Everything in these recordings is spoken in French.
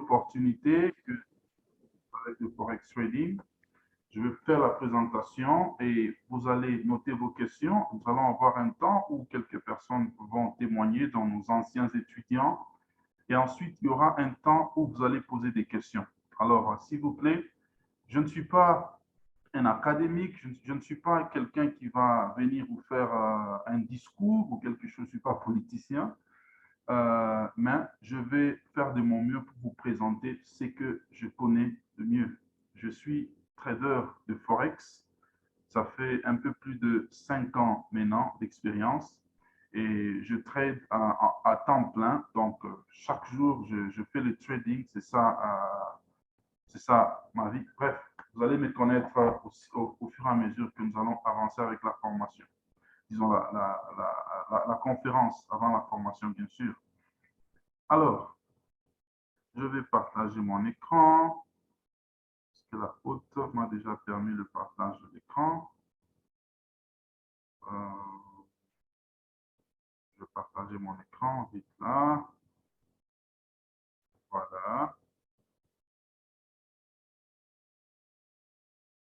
opportunité que avec le Forex Trading. Je vais faire la présentation et vous allez noter vos questions. Nous allons avoir un temps où quelques personnes vont témoigner, dont nos anciens étudiants. Et ensuite, il y aura un temps où vous allez poser des questions. Alors, s'il vous plaît, je ne suis pas un académique, je ne suis pas quelqu'un qui va venir vous faire un discours ou quelque chose, je ne suis pas politicien, mais je vais faire de mon mieux pour vous présenter ce que je connais de mieux. Je suis trader de Forex, ça fait un peu plus de 5 ans maintenant d'expérience et je trade à temps plein, donc chaque jour je fais le trading, c'est ça ma vie. Bref, vous allez me connaître au fur et à mesure que nous allons avancer avec la formation. Disons la conférence avant la formation, bien sûr. Alors, je vais partager mon écran. Parce que la haute m'a déjà permis le partage de l'écran. Je vais partager mon écran vite là. Voilà.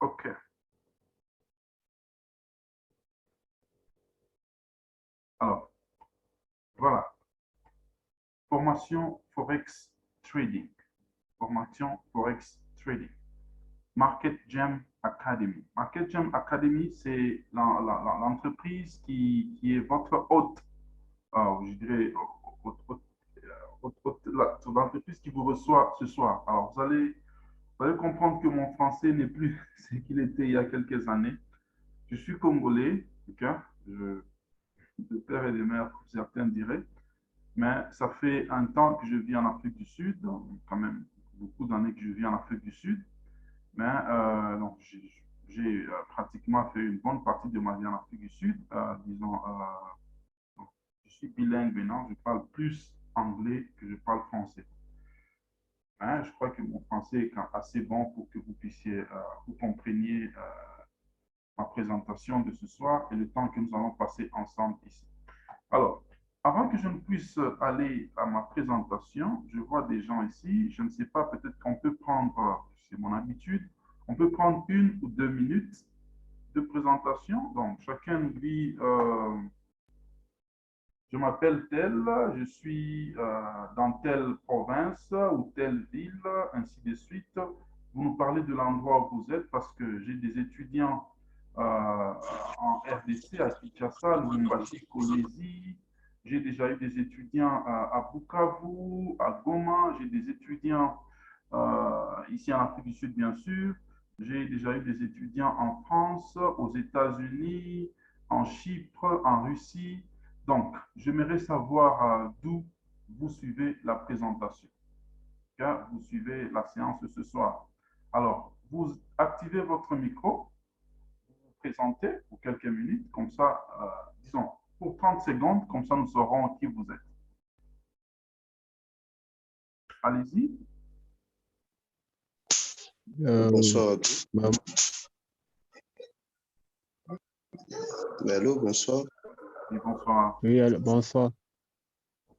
OK. Alors, voilà. Formation Forex Trading. Formation Forex Trading. Market Gem Academy. Market Gem Academy, c'est l'entreprise qui est votre hôte, je dirais, l'entreprise qui vous reçoit ce soir. Alors, vous allez comprendre que mon français n'est plus ce qu'il était il y a quelques années. Je suis congolais, okay? De père et de mère, certains diraient, mais ça fait un temps que je vis en Afrique du Sud, quand même beaucoup d'années que je vis en Afrique du Sud, mais donc j'ai pratiquement fait une bonne partie de ma vie en Afrique du Sud, disons, donc, je suis bilingue maintenant, je parle plus anglais que je parle français. Hein, je crois que mon français est assez bon pour que vous puissiez, vous compreniez ma présentation de ce soir et le temps que nous allons passer ensemble ici. Alors, avant que je ne puisse aller à ma présentation, je vois des gens ici. Je ne sais pas, peut-être qu'on peut prendre, c'est mon habitude, on peut prendre 1 ou 2 minutes de présentation. Donc, chacun nous dit, je m'appelle tel, je suis dans telle province ou telle ville, ainsi de suite. Vous nous parlez de l'endroit où vous êtes parce que j'ai des étudiants en RDC, à Kinshasa, Lubumbashi, Kolwezi. J'ai déjà eu des étudiants à Bukavu, à Goma. J'ai des étudiants ici en Afrique du Sud, bien sûr. J'ai déjà eu des étudiants en France, aux États-Unis, en Chypre, en Russie. Donc, j'aimerais savoir d'où vous suivez la présentation. Car vous suivez la séance de ce soir. Alors, vous activez votre micro, vous vous présentez pour quelques minutes, comme ça, disons, pour 30 secondes, comme ça nous saurons qui vous êtes. Allez-y. Bonsoir à tous. Allô, bonsoir. Oui, bonsoir. Oui, bonsoir.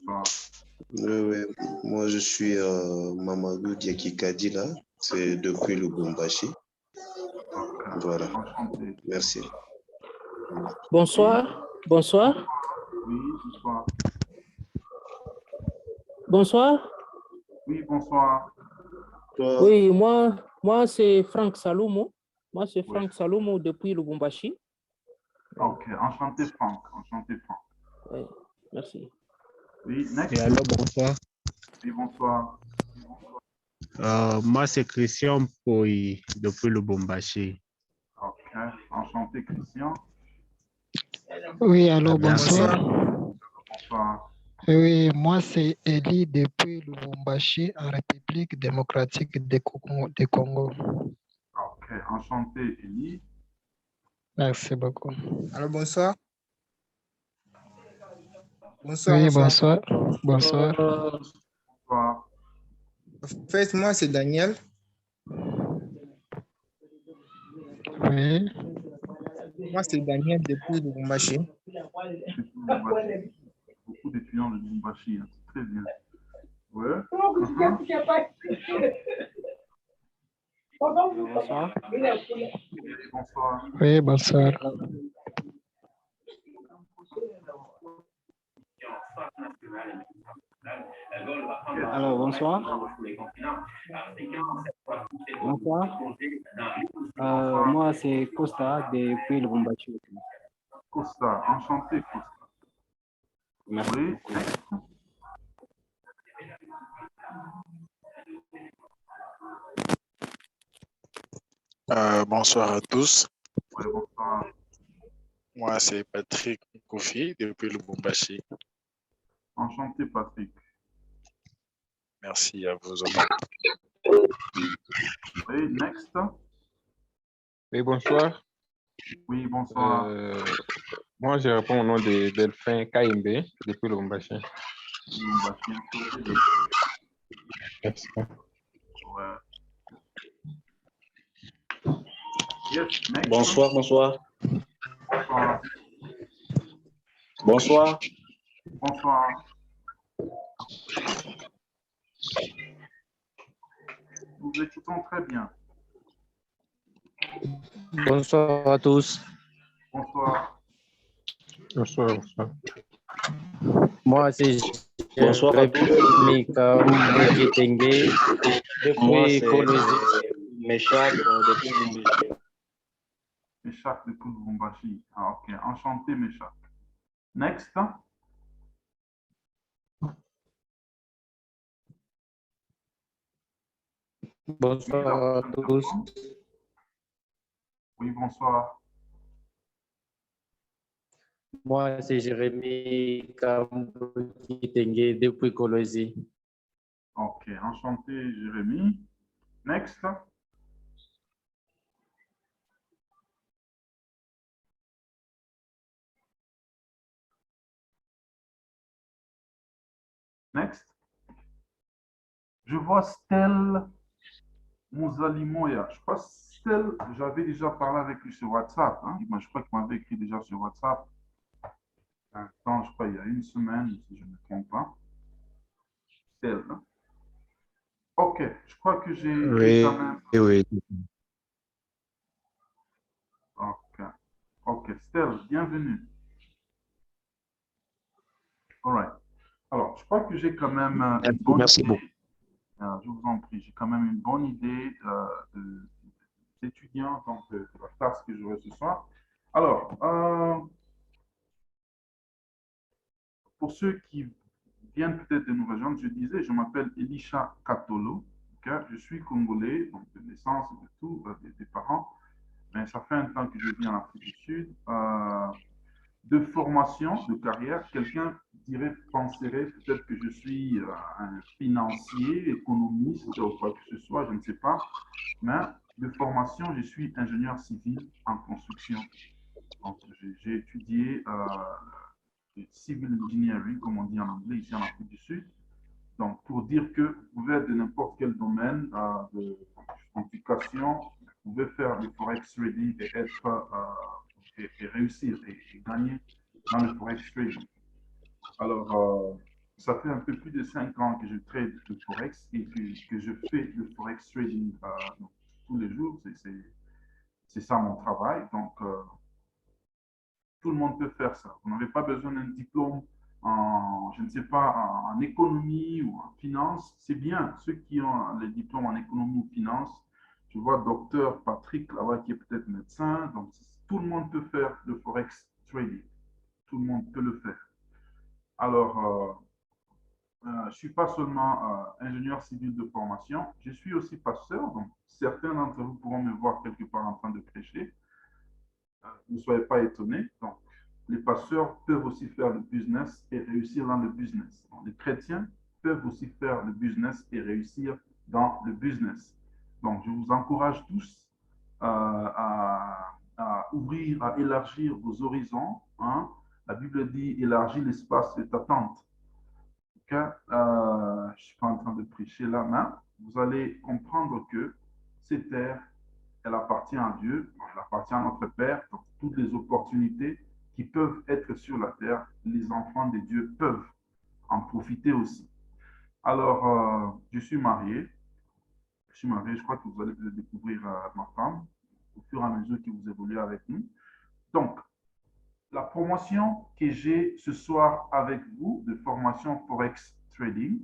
Bonsoir. Oui, moi je suis Mamadou Diaki Kadila, c'est depuis Lubumbashi. Okay. Voilà. Enchanté. Merci. Bonsoir. Bonsoir. Oui, bonsoir. Bonsoir. Oui, bonsoir. Oui, moi c'est Franck Salomo. Moi, c'est Franck Salomo depuis Lubumbashi. Ok, enchanté Franck. Enchanté Franck. Oui, merci. Oui, next. Et alors, bonsoir. Oui, bonsoir. Moi, c'est Christian Poy depuis Lubumbashi. Ok, enchanté Christian. Oui, alors bonsoir. Bonsoir. Oui, moi c'est Eli depuis Lubumbashi en République démocratique du Congo. Ok, enchanté Eli. Merci beaucoup. Alors bonsoir. Bonsoir. Oui, Bonsoir. bonsoir. Bonsoir. En fait, moi c'est Daniel. Oui. Moi c'est Daniel depuis Lubumbashi. Beaucoup d'étudiants de Lubumbashi, hein. Très bien. Ouais. Bonsoir. Bonsoir. Oui, bonsoir. Alors, bonsoir. Bonsoir. Moi, c'est Costa depuis le Lubumbashi. Costa, enchanté, Costa. Merci Oui. beaucoup. Bonsoir à tous. Oui, bonsoir. Moi, c'est Patrick Kofi depuis le Lubumbashi. Enchanté, Patrick. Merci à vous autres. Oui, next. Oui, bonsoir. Oui, bonsoir. Moi, je réponds au nom de Delphin Kaimbe depuis le Lubumbashi. Lubumbashi, enchanté de... Merci. Ouais. Yes, next. Bonsoir, bonsoir. Bonsoir. Bonsoir. Bonsoir. Nous écoutons très bien. Bonsoir à tous. Bonsoir. Bonsoir, bonsoir. Moi, c'est Bonsoir à tous. Jérémy Kitenge Moi, depuis c'est Kolwezi. Meshach depuis Lubumbashi. Meshach de Lubumbashi. Ah, ok. Enchanté, Meshach. Next. Bonsoir à tous. Oui, bonsoir. Moi, c'est Jérémy Kitenge depuis Kolwezi. Ok. Enchanté, Jérémy. Next. Next. Je vois Stella Mouzalimoya. Je crois que Stella, j'avais déjà parlé avec lui sur WhatsApp. Hein. Moi, je crois qu'il m'avait écrit déjà sur WhatsApp. Attends, je crois il y a une semaine, si je ne me trompe pas. Stella. Ok, je crois que j'ai quand même. Oui. Ok, ok. Stella, bienvenue. All right. Alors, je crois que j'ai quand même une bonne Merci idée. beaucoup. Je vous en prie, j'ai quand même une bonne idée d'étudiants, donc de la classe que j'aurai ce soir. Alors, pour ceux qui viennent peut-être de nous rejoindre, je disais, je m'appelle Elisha Katolo. Ok. Je suis congolais, donc de naissance et de tout, des parents. Mais ça fait un temps que je vis en Afrique du Sud. De formation, de carrière, quelqu'un dirait, penserait peut-être que je suis un financier, économiste ou quoi que ce soit, je ne sais pas. Mais de formation, je suis ingénieur civil en construction. Donc, j'ai étudié civil engineering, comme on dit en anglais, ici en Afrique du Sud. Donc, pour dire que vous pouvez être de n'importe quel domaine de complication, vous pouvez faire du forex trading et être et réussir et gagner dans le forex trading. Alors, ça fait un peu plus de 5 ans que je trade le forex et que je fais le forex trading donc, tous les jours. C'est ça mon travail. Donc, tout le monde peut faire ça. Vous n'avez pas besoin d'un diplôme en, je ne sais pas, en économie ou en finance. C'est bien, ceux qui ont les diplômes en économie ou finance. Je vois docteur Patrick là-bas qui est peut-être médecin. Donc, tout le monde peut faire le forex trading. Tout le monde peut le faire. Alors, je ne suis pas seulement ingénieur civil de formation, je suis aussi pasteur. Donc, certains d'entre vous pourront me voir quelque part en train de prêcher. Ne soyez pas étonnés. Donc, les pasteurs peuvent aussi faire le business et réussir dans le business. Donc, les chrétiens peuvent aussi faire le business et réussir dans le business. Donc, je vous encourage tous à ouvrir, à élargir vos horizons. Hein. La Bible dit élargis l'espace de ta tente. Je ne suis pas en train de prêcher là, mais vous allez comprendre que cette terre, elle appartient à Dieu, elle appartient à notre Père. Donc, toutes les opportunités qui peuvent être sur la terre, les enfants de Dieu peuvent en profiter aussi. Alors, je suis marié. Je crois que vous allez peut-être découvrir ma femme au fur et à mesure que vous évoluez avec nous. Donc, la promotion que j'ai ce soir avec vous de formation Forex Trading,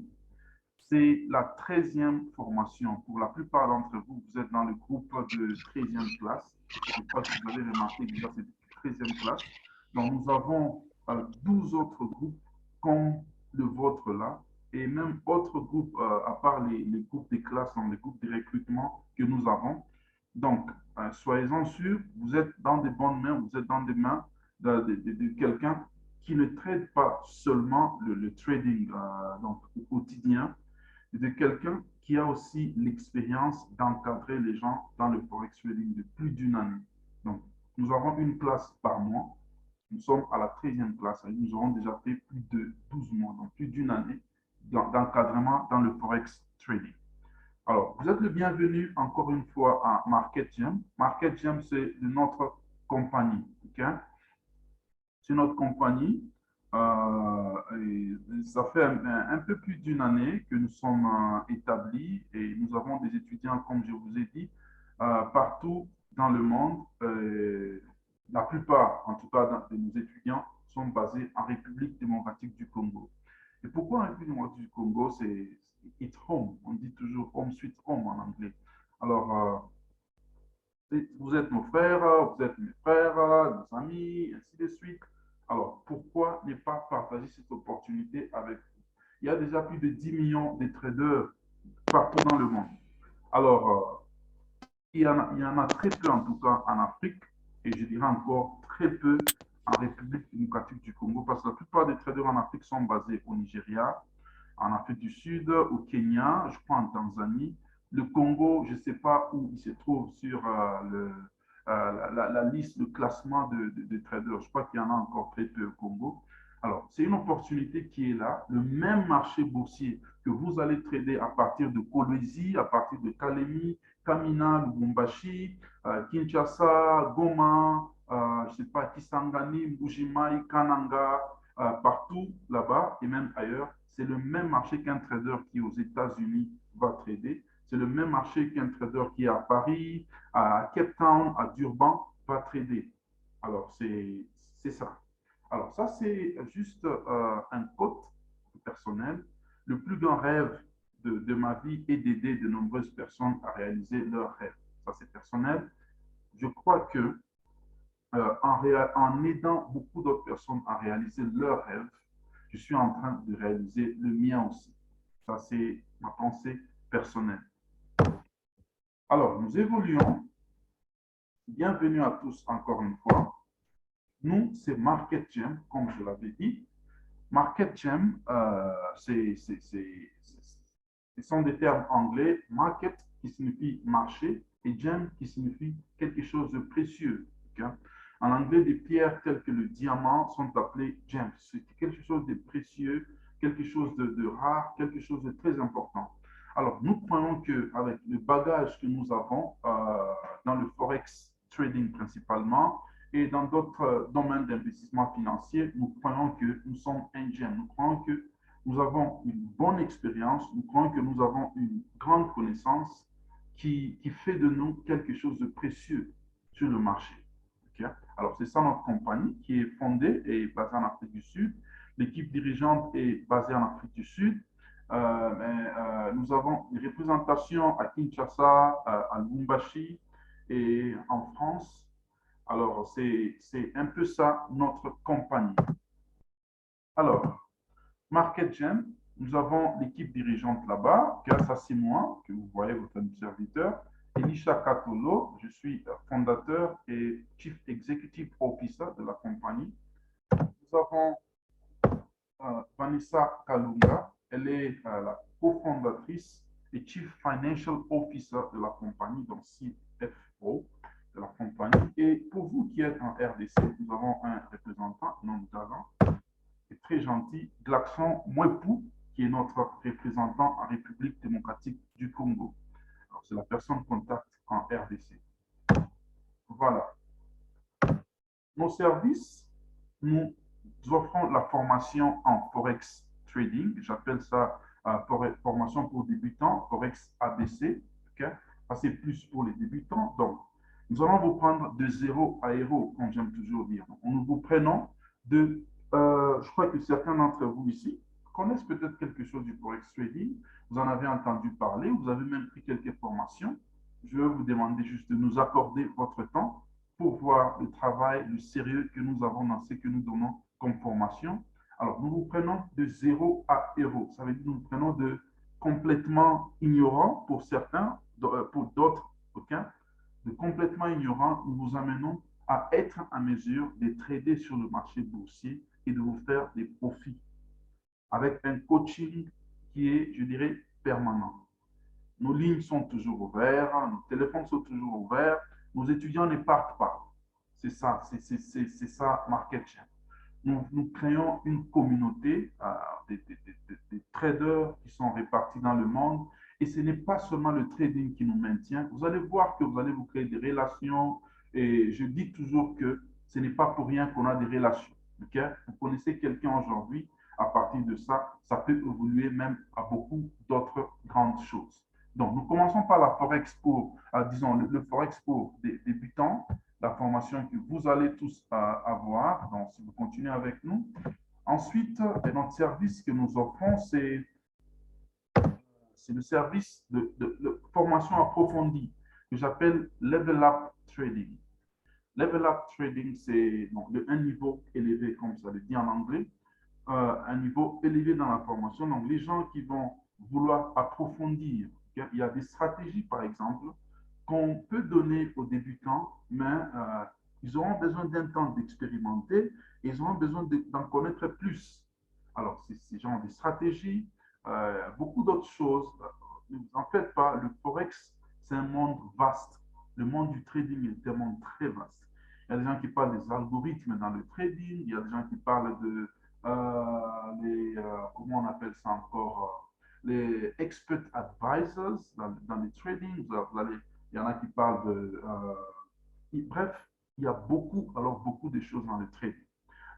c'est la 13e formation. Pour la plupart d'entre vous, vous êtes dans le groupe de 13e classe. Je crois que vous avez remarqué que déjà c'est 13e classe. Donc, nous avons 12 autres groupes comme le vôtre là, et même autres groupes, à part les groupes de classe, dans les groupes de recrutement que nous avons. Donc, soyez-en sûrs, vous êtes dans des bonnes mains, vous êtes dans des mains de quelqu'un qui ne trade pas seulement le trading donc, au quotidien, de quelqu'un qui a aussi l'expérience d'encadrer les gens dans le forex trading de plus d'une année. Donc, nous avons une classe par mois. Nous sommes à la 13e classe. Nous aurons déjà fait plus de 12 mois, donc plus d'une année d'encadrement dans le forex trading. Alors, vous êtes le bienvenu encore une fois à Market Gem. Market Gem, c'est notre compagnie. Okay? C'est notre compagnie. Et ça fait un peu plus d'une année que nous sommes établis et nous avons des étudiants, comme je vous ai dit, partout dans le monde. La plupart, en tout cas, de nos étudiants sont basés en République démocratique du Congo. Et pourquoi en République démocratique du Congo? C'est It's home. On dit toujours home sweet home en anglais. Alors, vous êtes nos frères, vous êtes mes frères, nos amis, ainsi de suite. Alors, pourquoi ne pas partager cette opportunité avec vous? Il y a déjà plus de 10 millions de traders partout dans le monde. Alors, il y en a très peu, en tout cas, en Afrique, et je dirais encore très peu en République démocratique du Congo, parce que la plupart des traders en Afrique sont basés au Nigeria, en Afrique du Sud, au Kenya, je crois en Tanzanie. Le Congo, je ne sais pas où il se trouve sur la liste, le classement de traders. Je crois qu'il y en a encore très peu au Congo. Alors, c'est une opportunité qui est là. Le même marché boursier que vous allez trader à partir de Kolwezi, à partir de Kalemi, Kamina, Lubumbashi, Kinshasa, Goma, je ne sais pas, Kisangani, Mbujimai, Kananga, partout là-bas et même ailleurs. C'est le même marché qu'un trader qui est aux États-Unis va trader. C'est le même marché qu'un trader qui est à Paris, à Cape Town, à Durban va trader. Alors, c'est ça. Alors, ça, c'est juste un quote personnel. Le plus grand rêve de ma vie est d'aider de nombreuses personnes à réaliser leurs rêves. Ça, c'est personnel. Je crois que en aidant beaucoup d'autres personnes à réaliser leurs rêves, je suis en train de réaliser le mien aussi. Ça, c'est ma pensée personnelle. Alors, nous évoluons. Bienvenue à tous encore une fois. Nous, c'est Market Gem, comme je l'avais dit. Market Gem, ce sont des termes anglais. Market qui signifie marché et gem qui signifie quelque chose de précieux. Okay? En anglais, des pierres telles que le diamant sont appelées gems. C'est quelque chose de précieux, quelque chose de rare, quelque chose de très important. Alors, nous croyons qu'avec le bagage que nous avons dans le forex trading principalement et dans d'autres domaines d'investissement financier, nous croyons que nous sommes un gem. Nous croyons que nous avons une bonne expérience, nous croyons que nous avons une grande connaissance qui fait de nous quelque chose de précieux sur le marché. Okay? Alors, c'est ça notre compagnie qui est fondée et basée en Afrique du Sud. L'équipe dirigeante est basée en Afrique du Sud. Nous avons une représentation à Kinshasa, à Lubumbashi et en France. Alors, c'est un peu ça notre compagnie. Alors, Market Gem, nous avons l'équipe dirigeante là-bas. Ça, c'est moi, que vous voyez, votre serviteur. Elisha Katolo, je suis fondateur et Chief Executive Officer de la compagnie. Nous avons Vanessa Kalunga, elle est la cofondatrice et Chief Financial Officer de la compagnie, donc CFO de la compagnie. Et pour vous qui êtes en RDC, nous avons un représentant, nom d'Alan, très gentil, Glaxon Mwepou, qui est notre représentant en République démocratique du Congo. Alors, c'est la personne contact en RDC. Voilà. Nos services, nous offrons la formation en Forex Trading. J'appelle ça formation pour débutants, Forex ABC, ok? Ça, c'est plus pour les débutants. Donc, nous allons vous prendre de zéro à héros, comme j'aime toujours dire. Donc, nous vous prenons de, je crois que certains d'entre vous ici connaissent peut-être quelque chose du Forex Trading. Vous en avez entendu parler, vous avez même pris quelques formations. Je vais vous demander juste de nous accorder votre temps pour voir le travail, le sérieux que nous avons dans ce que nous donnons comme formation. Alors, nous vous prenons de zéro à héros. Ça veut dire que nous vous prenons de complètement ignorant pour certains, pour d'autres, ok? De complètement ignorant, nous vous amenons à être en mesure de trader sur le marché boursier et de vous faire des profits avec un coaching qui est, je dirais, permanent. Nos lignes sont toujours ouvertes, nos téléphones sont toujours ouverts, nos étudiants ne partent pas. C'est ça, c'est ça, Market Chain. Nous créons une communauté des traders qui sont répartis dans le monde. Et ce n'est pas seulement le trading qui nous maintient. Vous allez voir que vous allez vous créer des relations. Et je dis toujours que ce n'est pas pour rien qu'on a des relations. Okay? Vous connaissez quelqu'un aujourd'hui, à partir de ça, ça peut évoluer même à beaucoup d'autres grandes choses. Donc, nous commençons par la Forex pour, disons, le Forex pour des débutants, la formation que vous allez tous avoir. Donc, si vous continuez avec nous. Ensuite, notre service que nous offrons, c'est le service de formation approfondie que j'appelle Level Up Trading. Level Up Trading, c'est un niveau élevé, comme ça le dit en anglais, un niveau élevé dans la formation. Donc, les gens qui vont vouloir approfondir, il y a des stratégies, par exemple, qu'on peut donner aux débutants, mais ils auront besoin d'un temps d'expérimenter et ils auront besoin d'en connaître plus. Alors, ces genre de stratégies, beaucoup d'autres choses. Ne vous en faites pas, le Forex, c'est un monde vaste. Le monde du trading est un monde très vaste. Il y a des gens qui parlent des algorithmes dans le trading, il y a des gens qui parlent de comment on appelle ça encore, les expert advisors dans le trading. Il y en a qui parlent de... bref, il y a beaucoup de choses dans le trading.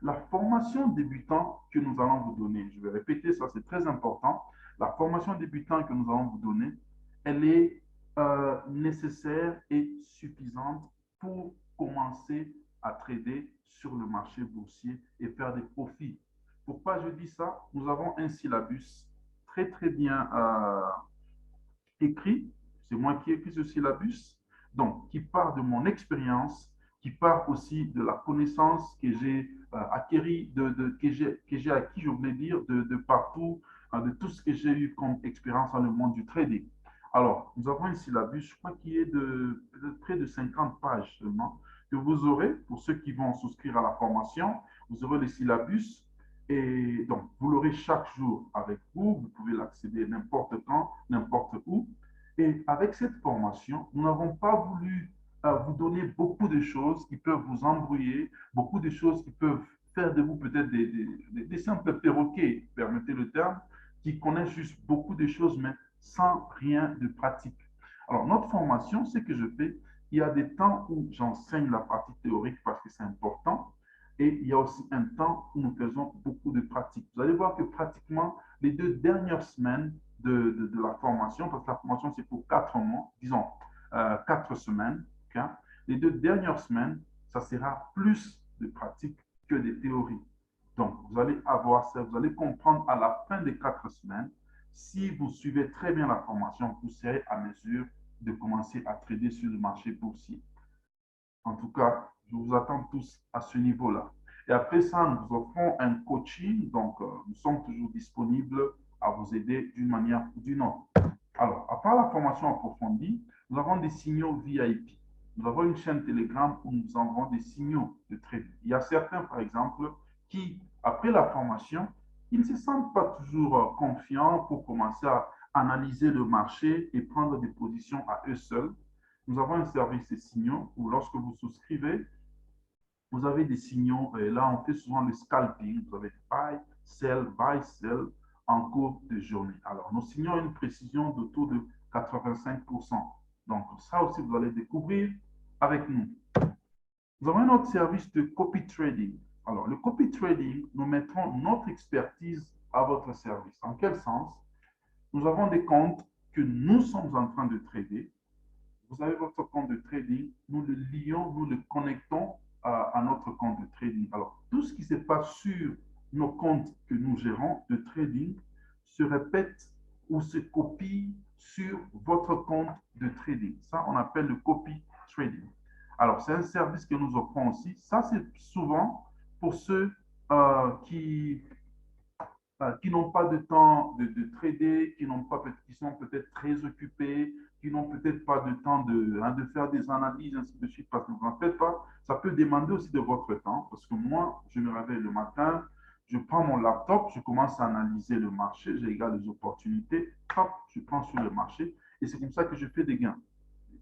La formation débutant que nous allons vous donner, je vais répéter ça, c'est très important. La formation débutant que nous allons vous donner, elle est nécessaire et suffisante pour commencer à trader sur le marché boursier et faire des profits. Pourquoi je dis ça? Nous avons un syllabus très bien écrit. C'est moi qui ai écrit ce syllabus, donc qui part de mon expérience, qui part aussi de la connaissance que j'ai acquis, que j'ai acquis, je voulais dire, de partout, de tout ce que j'ai eu comme expérience dans le monde du trading. Alors, nous avons un syllabus, je crois, qui est de près de 50 pages seulement, que vous aurez, pour ceux qui vont souscrire à la formation, vous aurez le syllabus, et donc, vous l'aurez chaque jour avec vous, vous pouvez l'accéder n'importe quand, n'importe où. Et avec cette formation, nous n'avons pas voulu vous donner beaucoup de choses qui peuvent vous embrouiller, beaucoup de choses qui peuvent faire de vous peut-être des simples perroquets, permettez le terme, qui connaissent juste beaucoup de choses, mais sans rien de pratique. Alors, notre formation, ce que je fais, il y a des temps où j'enseigne la partie théorique parce que c'est important, et il y a aussi un temps où nous faisons beaucoup de pratiques. Vous allez voir que pratiquement les 2 dernières semaines de la formation, parce que la formation c'est pour 4 mois, disons 4 semaines, okay? Les 2 dernières semaines, ça sera plus de pratiques que de théories. Donc, vous allez avoir ça, vous allez comprendre à la fin des 4 semaines, si vous suivez très bien la formation, vous serez à mesure de commencer à trader sur le marché boursier. En tout cas, je vous attends tous à ce niveau-là. Et après ça, nous vous offrons un coaching. Donc, nous sommes toujours disponibles à vous aider d'une manière ou d'une autre. Alors, à part la formation approfondie, nous avons des signaux VIP. Nous avons une chaîne Telegram où nous envoyons des signaux de trading. Il y a certains, par exemple, qui, après la formation, ils ne se sentent pas toujours confiants pour commencer à analyser le marché et prendre des positions à eux seuls. Nous avons un service de signaux où lorsque vous souscrivez, vous avez des signaux. Et là, on fait souvent le scalping. Vous avez buy, sell en cours de journée. Alors, nos signaux ont une précision d'autour de 85%. Donc, ça aussi, vous allez découvrir avec nous. Nous avons un autre service de copy trading. Alors, le copy trading, nous mettrons notre expertise à votre service. En quel sens? nous avons des comptes que nous sommes en train de trader. Vous avez votre compte de trading, nous le lions, nous le connectons à notre compte de trading. Alors, tout ce qui se passe sur nos comptes que nous gérons de trading se répète ou se copie sur votre compte de trading. Ça, on appelle le copy trading. Alors, c'est un service que nous offrons aussi. Ça, c'est souvent pour ceux qui n'ont pas de temps de trader, qui sont peut-être très occupés, qui n'ont peut-être pas de temps de faire des analyses, ainsi de suite, parce que vous n'en faites pas. Ça peut demander aussi de votre temps, parce que moi, je me réveille le matin, je prends mon laptop, je commence à analyser le marché, je regarde les opportunités, hop, je prends sur le marché, et c'est comme ça que je fais des gains.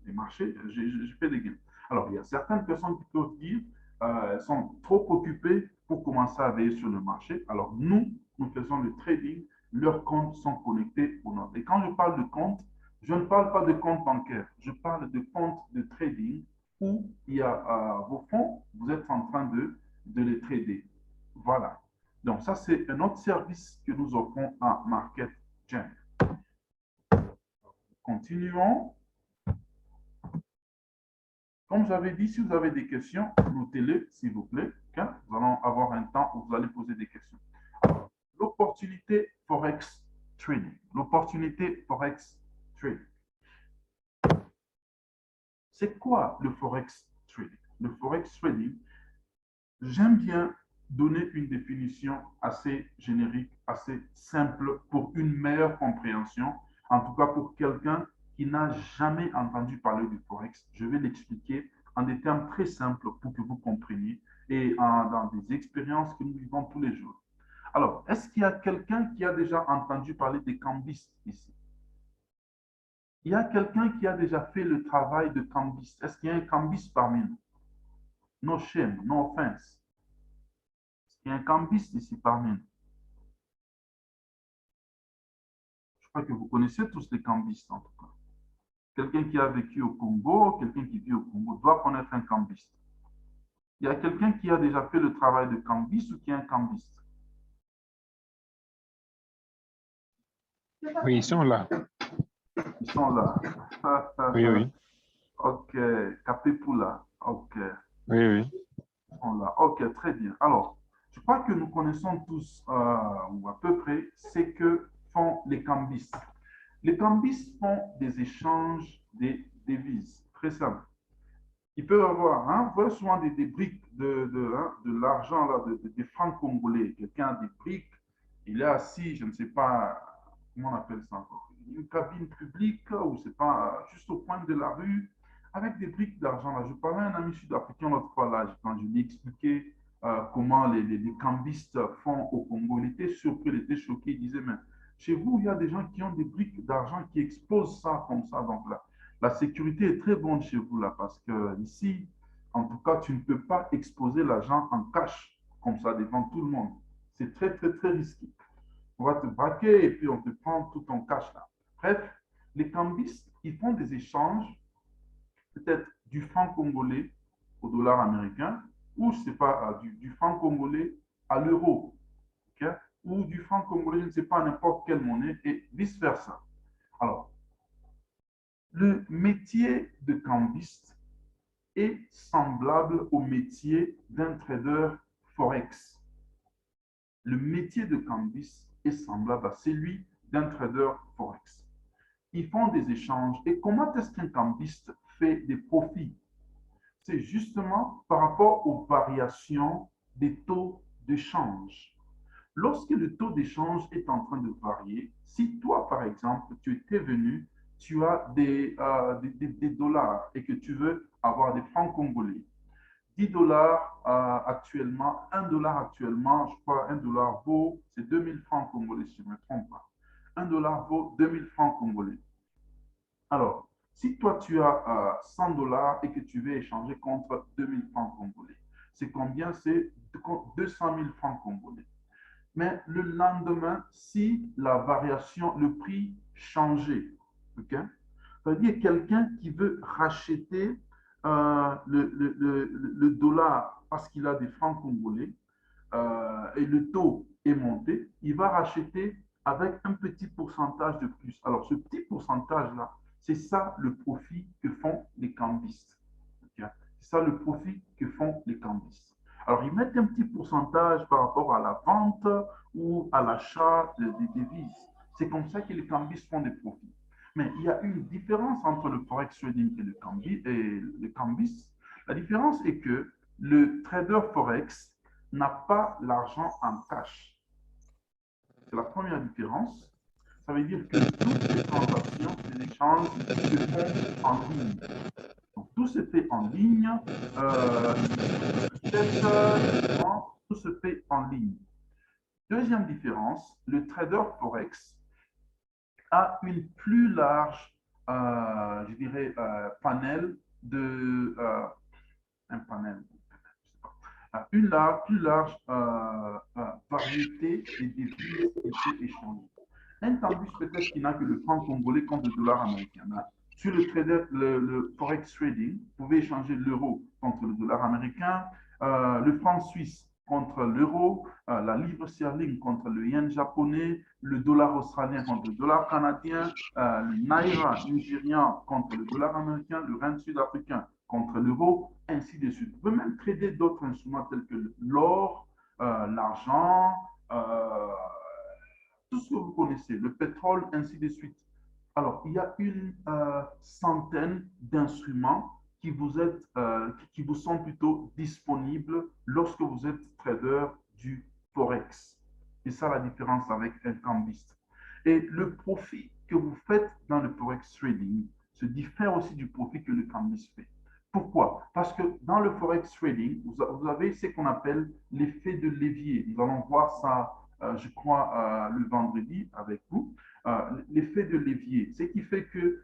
Les marchés, je fais des gains. Alors, il y a certaines personnes qui peuvent dire, elles sont trop occupées pour commencer à veiller sur le marché. Alors, nous faisons le trading, leurs comptes sont connectés au nôtre. Et quand je parle de compte, je ne parle pas de compte bancaire, je parle de compte de trading où il y a vos fonds, vous êtes en train de les trader. Voilà. Donc, ça, c'est un autre service que nous offrons à Market Jam. Continuons. Comme j'avais dit, si vous avez des questions, notez-les, s'il vous plaît. Okay? Nous allons avoir un temps où vous allez poser des questions. L'opportunité Forex Trading. L'opportunité Forex Trading. C'est quoi le Forex Trading? Le Forex Trading, j'aime bien donner une définition assez générique, assez simple pour une meilleure compréhension. En tout cas, pour quelqu'un qui n'a jamais entendu parler du Forex, je vais l'expliquer en des termes très simples pour que vous compreniez et dans des expériences que nous vivons tous les jours. Alors, est-ce qu'il y a quelqu'un qui a déjà entendu parler des cambistes ici? Il y a quelqu'un qui a déjà fait le travail de cambiste. Est-ce qu'il y a un cambiste parmi nous? No shame, no offense. Est-ce qu'il y a un cambiste ici parmi nous? Je crois que vous connaissez tous les cambistes en tout cas. Quelqu'un qui a vécu au Congo, quelqu'un qui vit au Congo doit connaître un cambiste. Il y a quelqu'un qui a déjà fait le travail de cambiste ou qui est un cambiste? Oui, ils sont là. Ils sont là. Oui, oui. Ok, Capepula. Ok. Oui, oui. Ils sont là. Ok, très bien. Alors, je crois que nous connaissons tous, ou à peu près, ce que font les cambistes. Les cambistes font des échanges des devises. Très simple. Ils peuvent avoir, vous voyez souvent des briques de l'argent, des francs congolais. Quelqu'un a des briques, il est assis, je ne sais pas, comment on appelle ça encore, une cabine publique ou c'est pas juste au coin de la rue, avec des briques d'argent. Là, je parlais à un ami sud-africain l'autre fois, là, quand je lui ai expliqué comment les cambistes font au Congo. Il était surpris, il était choqué, il disait, mais chez vous, il y a des gens qui ont des briques d'argent qui exposent ça comme ça, donc là. La sécurité est très bonne chez vous là parce que ici, en tout cas, tu ne peux pas exposer l'argent en cash comme ça devant tout le monde. C'est très, très, très risqué. On va te braquer et puis on te prend tout ton cash là. Bref, les cambistes, ils font des échanges, peut-être du franc congolais au dollar américain ou, je ne sais pas, du franc congolais à l'euro. Okay? Ou du franc congolais, je ne sais pas, n'importe quelle monnaie et vice-versa. Alors, le métier de cambiste est semblable au métier d'un trader forex. Le métier de cambiste est semblable à celui d'un trader forex. Ils font des échanges. Et comment est-ce qu'un cambiste fait des profits? C'est justement par rapport aux variations des taux de change. Lorsque le taux d'échange est en train de varier, si toi, par exemple, tu étais venu, tu as des dollars et que tu veux avoir des francs congolais, 10 dollars actuellement, 1 dollar actuellement, je crois 1 dollar vaut, c'est 2000 francs congolais, si je ne me trompe pas. 1 dollar vaut 2000 francs congolais. Alors, si toi, tu as 100 dollars et que tu veux échanger contre 2000 francs congolais, c'est combien? C'est 200 000 francs congolais. Mais le lendemain, si la variation, le prix changeait, okay? Ça veut dire quelqu'un qui veut racheter le dollar parce qu'il a des francs congolais et le taux est monté, il va racheter avec un petit pourcentage de plus. Alors, ce petit pourcentage-là, c'est ça le profit que font les cambistes. Okay? C'est ça le profit que font les cambistes. Alors, ils mettent un petit pourcentage par rapport à la vente ou à l'achat des devises. C'est comme ça que les cambistes font des profits. Mais il y a une différence entre le forex trading et le cambiste. La différence est que le trader forex n'a pas l'argent en cash. C'est la première différence. Ça veut dire que toutes les transactions, les échanges se font en ligne. Donc, tout se fait en ligne. Tout se fait en ligne. Deuxième différence, le trader forex a une plus large, je dirais, panel de... un panel, une plus large variété des devises qu'il peut échanger. Un cambiste peut-être qui n'a que le franc congolais contre le dollar américain. Sur le forex trading, vous pouvez échanger l'euro contre le dollar américain, le franc suisse contre l'euro, la livre sterling contre le yen japonais, le dollar australien contre le dollar canadien, le naira nigérian contre le dollar américain, le rand sud-africain contre l'euro, ainsi de suite. Vous pouvez même trader d'autres instruments tels que l'or, l'argent, tout ce que vous connaissez, le pétrole, ainsi de suite. Alors, il y a une centaine d'instruments qui vous sont plutôt disponibles lorsque vous êtes trader du Forex. C'est ça la différence avec un cambiste. Et le profit que vous faites dans le Forex trading se diffère aussi du profit que le cambiste fait. Pourquoi? Parce que dans le Forex trading, vous avez ce qu'on appelle l'effet de levier. Nous allons voir ça, je crois, le vendredi avec vous. L'effet de levier, ce qui fait que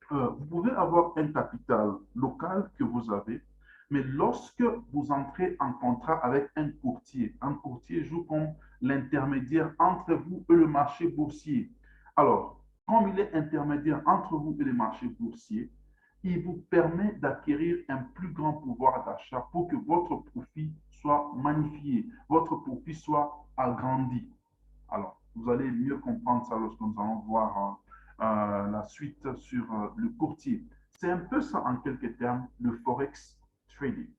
vous pouvez avoir un capital local que vous avez, mais lorsque vous entrez en contrat avec un courtier joue comme l'intermédiaire entre vous et le marché boursier. Alors, comme il est intermédiaire entre vous et le marché boursier, il vous permet d'acquérir un plus grand pouvoir d'achat pour que votre profit soit magnifié, votre profit soit agrandi. Alors, vous allez mieux comprendre ça lorsque nous allons voir la suite sur le courtier. C'est un peu ça, en quelques termes, le forex trading.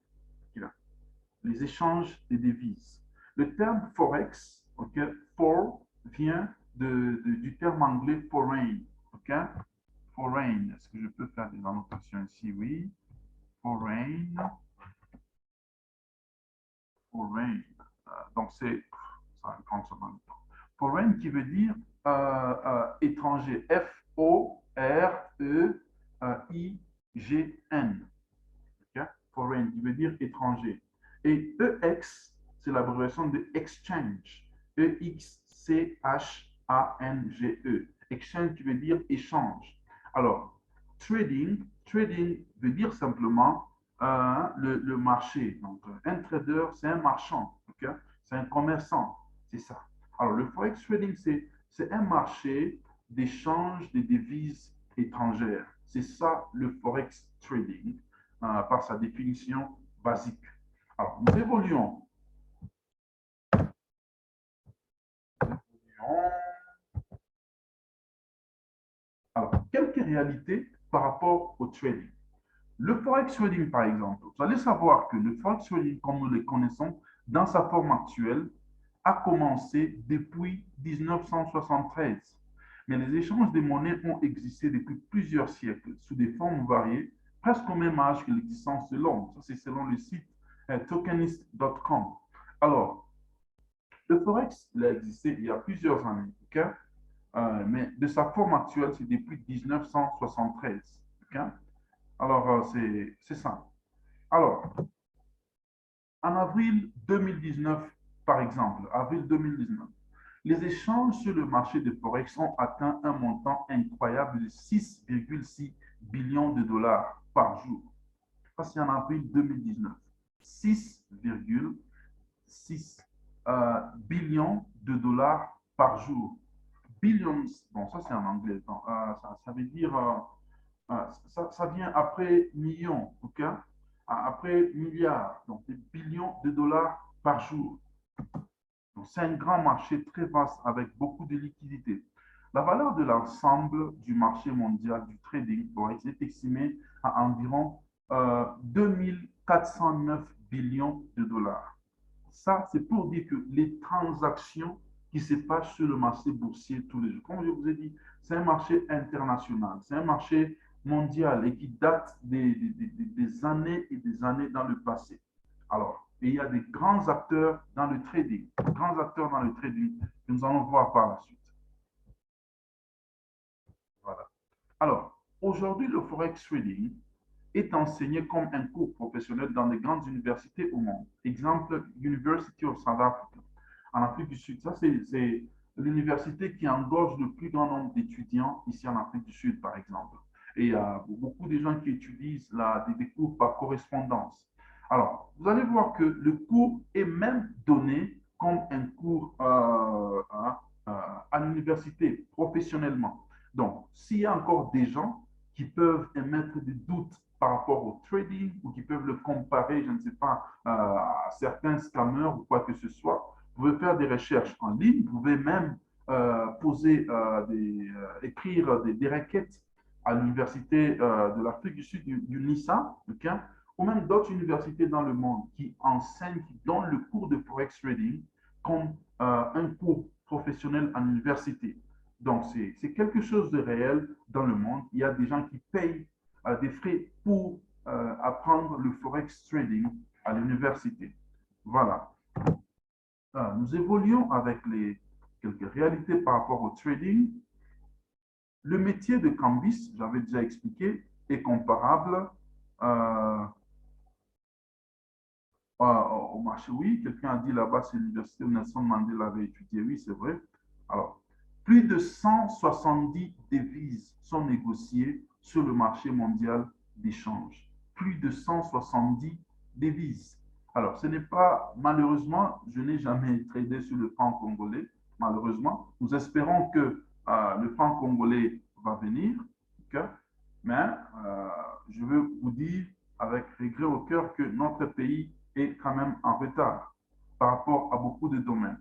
Les échanges des devises. Le terme forex, okay, for vient du terme anglais foreign. Okay? Foreign. Est-ce que je peux faire des annotations ici? Oui. Foreign. Foreign. Donc, c'est ça prend ça dans le temps. Foreign qui veut dire étranger. F-O-R-E-I-G-N. Okay? Foreign qui veut dire étranger. Et EX, c'est l'abréviation de exchange. E-X-C-H-A-N-G-E. Exchange qui veut dire échange. Alors, trading veut dire simplement le marché. Donc, un trader, c'est un marchand. Okay? C'est un commerçant. C'est ça. Alors, le forex trading, c'est un marché d'échange des devises étrangères. C'est ça le forex trading, par sa définition basique. Alors, nous évoluons. Alors, quelques réalités par rapport au trading. Le forex trading, par exemple, vous allez savoir que le forex trading, comme nous le connaissons, dans sa forme actuelle, a commencé depuis 1973. Mais les échanges de monnaies ont existé depuis plusieurs siècles, sous des formes variées, presque au même âge que l'existence de l'homme. Ça, c'est selon le site tokenist.com. Alors, le forex, il a existé il y a plusieurs années, okay? Mais de sa forme actuelle, c'est depuis 1973. Okay? Alors, c'est ça. Alors, en avril 2019, par exemple, avril 2019, les échanges sur le marché de Forex ont atteint un montant incroyable de 6,6 billions de dollars par jour. Ça, c'est en avril 2019. 6,6 billions de dollars par jour. Billions, bon, ça c'est en anglais. Donc, ça veut dire, ça vient après millions, ok? Après milliards, donc des billions de dollars par jour. Donc, c'est un grand marché très vaste avec beaucoup de liquidités. La valeur de l'ensemble du marché mondial du trading forex est estimée à environ 2409 billions de dollars. Ça, c'est pour dire que les transactions qui se passent sur le marché boursier tous les jours, comme je vous ai dit, c'est un marché international, c'est un marché mondial et qui date des années et des années dans le passé. Alors, il y a des grands acteurs dans le trading, que nous allons voir par la suite. Voilà. Alors, aujourd'hui, le forex trading est enseigné comme un cours professionnel dans les grandes universités au monde. Exemple, University of South Africa, en Afrique du Sud. Ça, c'est l'université qui engorge le plus grand nombre d'étudiants ici en Afrique du Sud, par exemple. Et il y a beaucoup de gens qui étudient des cours par correspondance. Alors, vous allez voir que le cours est même donné comme un cours à l'université, professionnellement. Donc, s'il y a encore des gens qui peuvent émettre des doutes par rapport au trading ou qui peuvent le comparer, je ne sais pas, à certains scammers ou quoi que ce soit, vous pouvez faire des recherches en ligne, vous pouvez même écrire des requêtes à l'université de l'Afrique du Sud, du NISA, okay, ou même d'autres universités dans le monde qui enseignent, qui donnent le cours de Forex Trading comme un cours professionnel en université. Donc, c'est quelque chose de réel dans le monde. Il y a des gens qui payent des frais pour apprendre le Forex Trading à l'université. Voilà. Nous évoluons avec quelques réalités par rapport au trading. Le métier de cambiste, j'avais déjà expliqué, est comparable au marché. Oui, quelqu'un a dit là-bas, c'est l'université où Nelson Mandela avait étudié. Oui, c'est vrai. Alors, plus de 170 devises sont négociées sur le marché mondial d'échange. Plus de 170 devises. Alors, ce n'est pas, malheureusement, je n'ai jamais tradé sur le franc congolais, malheureusement. Nous espérons que le franc congolais va venir, okay? Mais je veux vous dire avec regret au cœur que notre pays est quand même en retard par rapport à beaucoup de domaines.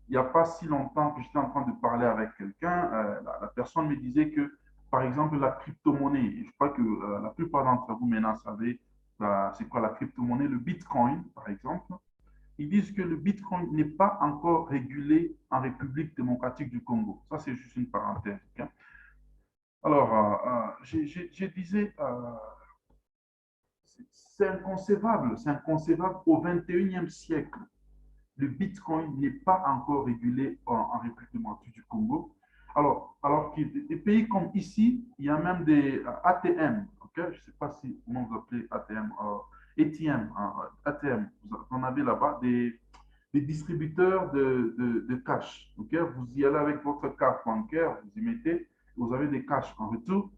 Il n'y a pas si longtemps que j'étais en train de parler avec quelqu'un, la personne me disait que, par exemple, la crypto-monnaie, je crois que la plupart d'entre vous maintenant savez c'est quoi la crypto-monnaie, le Bitcoin, par exemple. Ils disent que le Bitcoin n'est pas encore régulé en République démocratique du Congo. Ça, c'est juste une parenthèse. Okay? Alors, je disais, c'est inconcevable au 21e siècle. Le Bitcoin n'est pas encore régulé en République démocratique du Congo. Alors que des pays comme ici, il y a même des ATM. Okay? Je ne sais pas si comment vous appelez ATM. ATM. Vous en avez là-bas des distributeurs de cash. Okay? Vous y allez avec votre carte bancaire, vous y mettez, vous avez des cash en retour.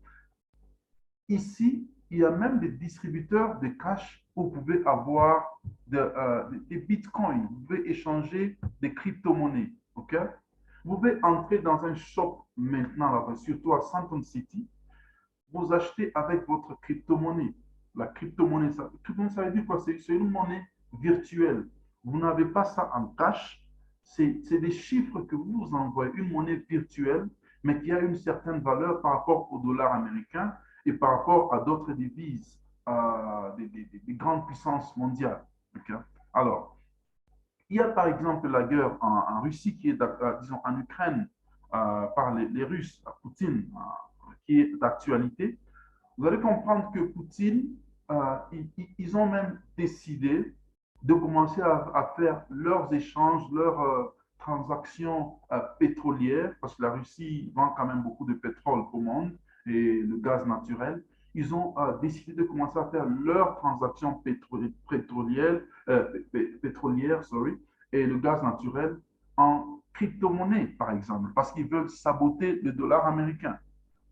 Ici, il y a même des distributeurs de cash où vous pouvez avoir des bitcoins, vous pouvez échanger des crypto-monnaies. Okay? Vous pouvez entrer dans un shop maintenant, là, surtout à Santon City, vous achetez avec votre crypto-monnaie. La crypto-monnaie, ça veut dire quoi? C'est une monnaie virtuelle. Vous n'avez pas ça en cash, c'est des chiffres que vous envoyez, une monnaie virtuelle, mais qui a une certaine valeur par rapport au dollar américain et par rapport à d'autres devises des grandes puissances mondiales. Okay? Alors, il y a par exemple la guerre en Russie qui est, disons, en Ukraine par les Russes, Poutine, qui est d'actualité. Vous allez comprendre que Poutine, ils ont même décidé de commencer à faire leurs échanges, leurs transactions pétrolières, parce que la Russie vend quand même beaucoup de pétrole au monde et le gaz naturel. Ils ont décidé de commencer à faire leurs transactions pétrolières et le gaz naturel en crypto-monnaie, par exemple, parce qu'ils veulent saboter le dollar américain.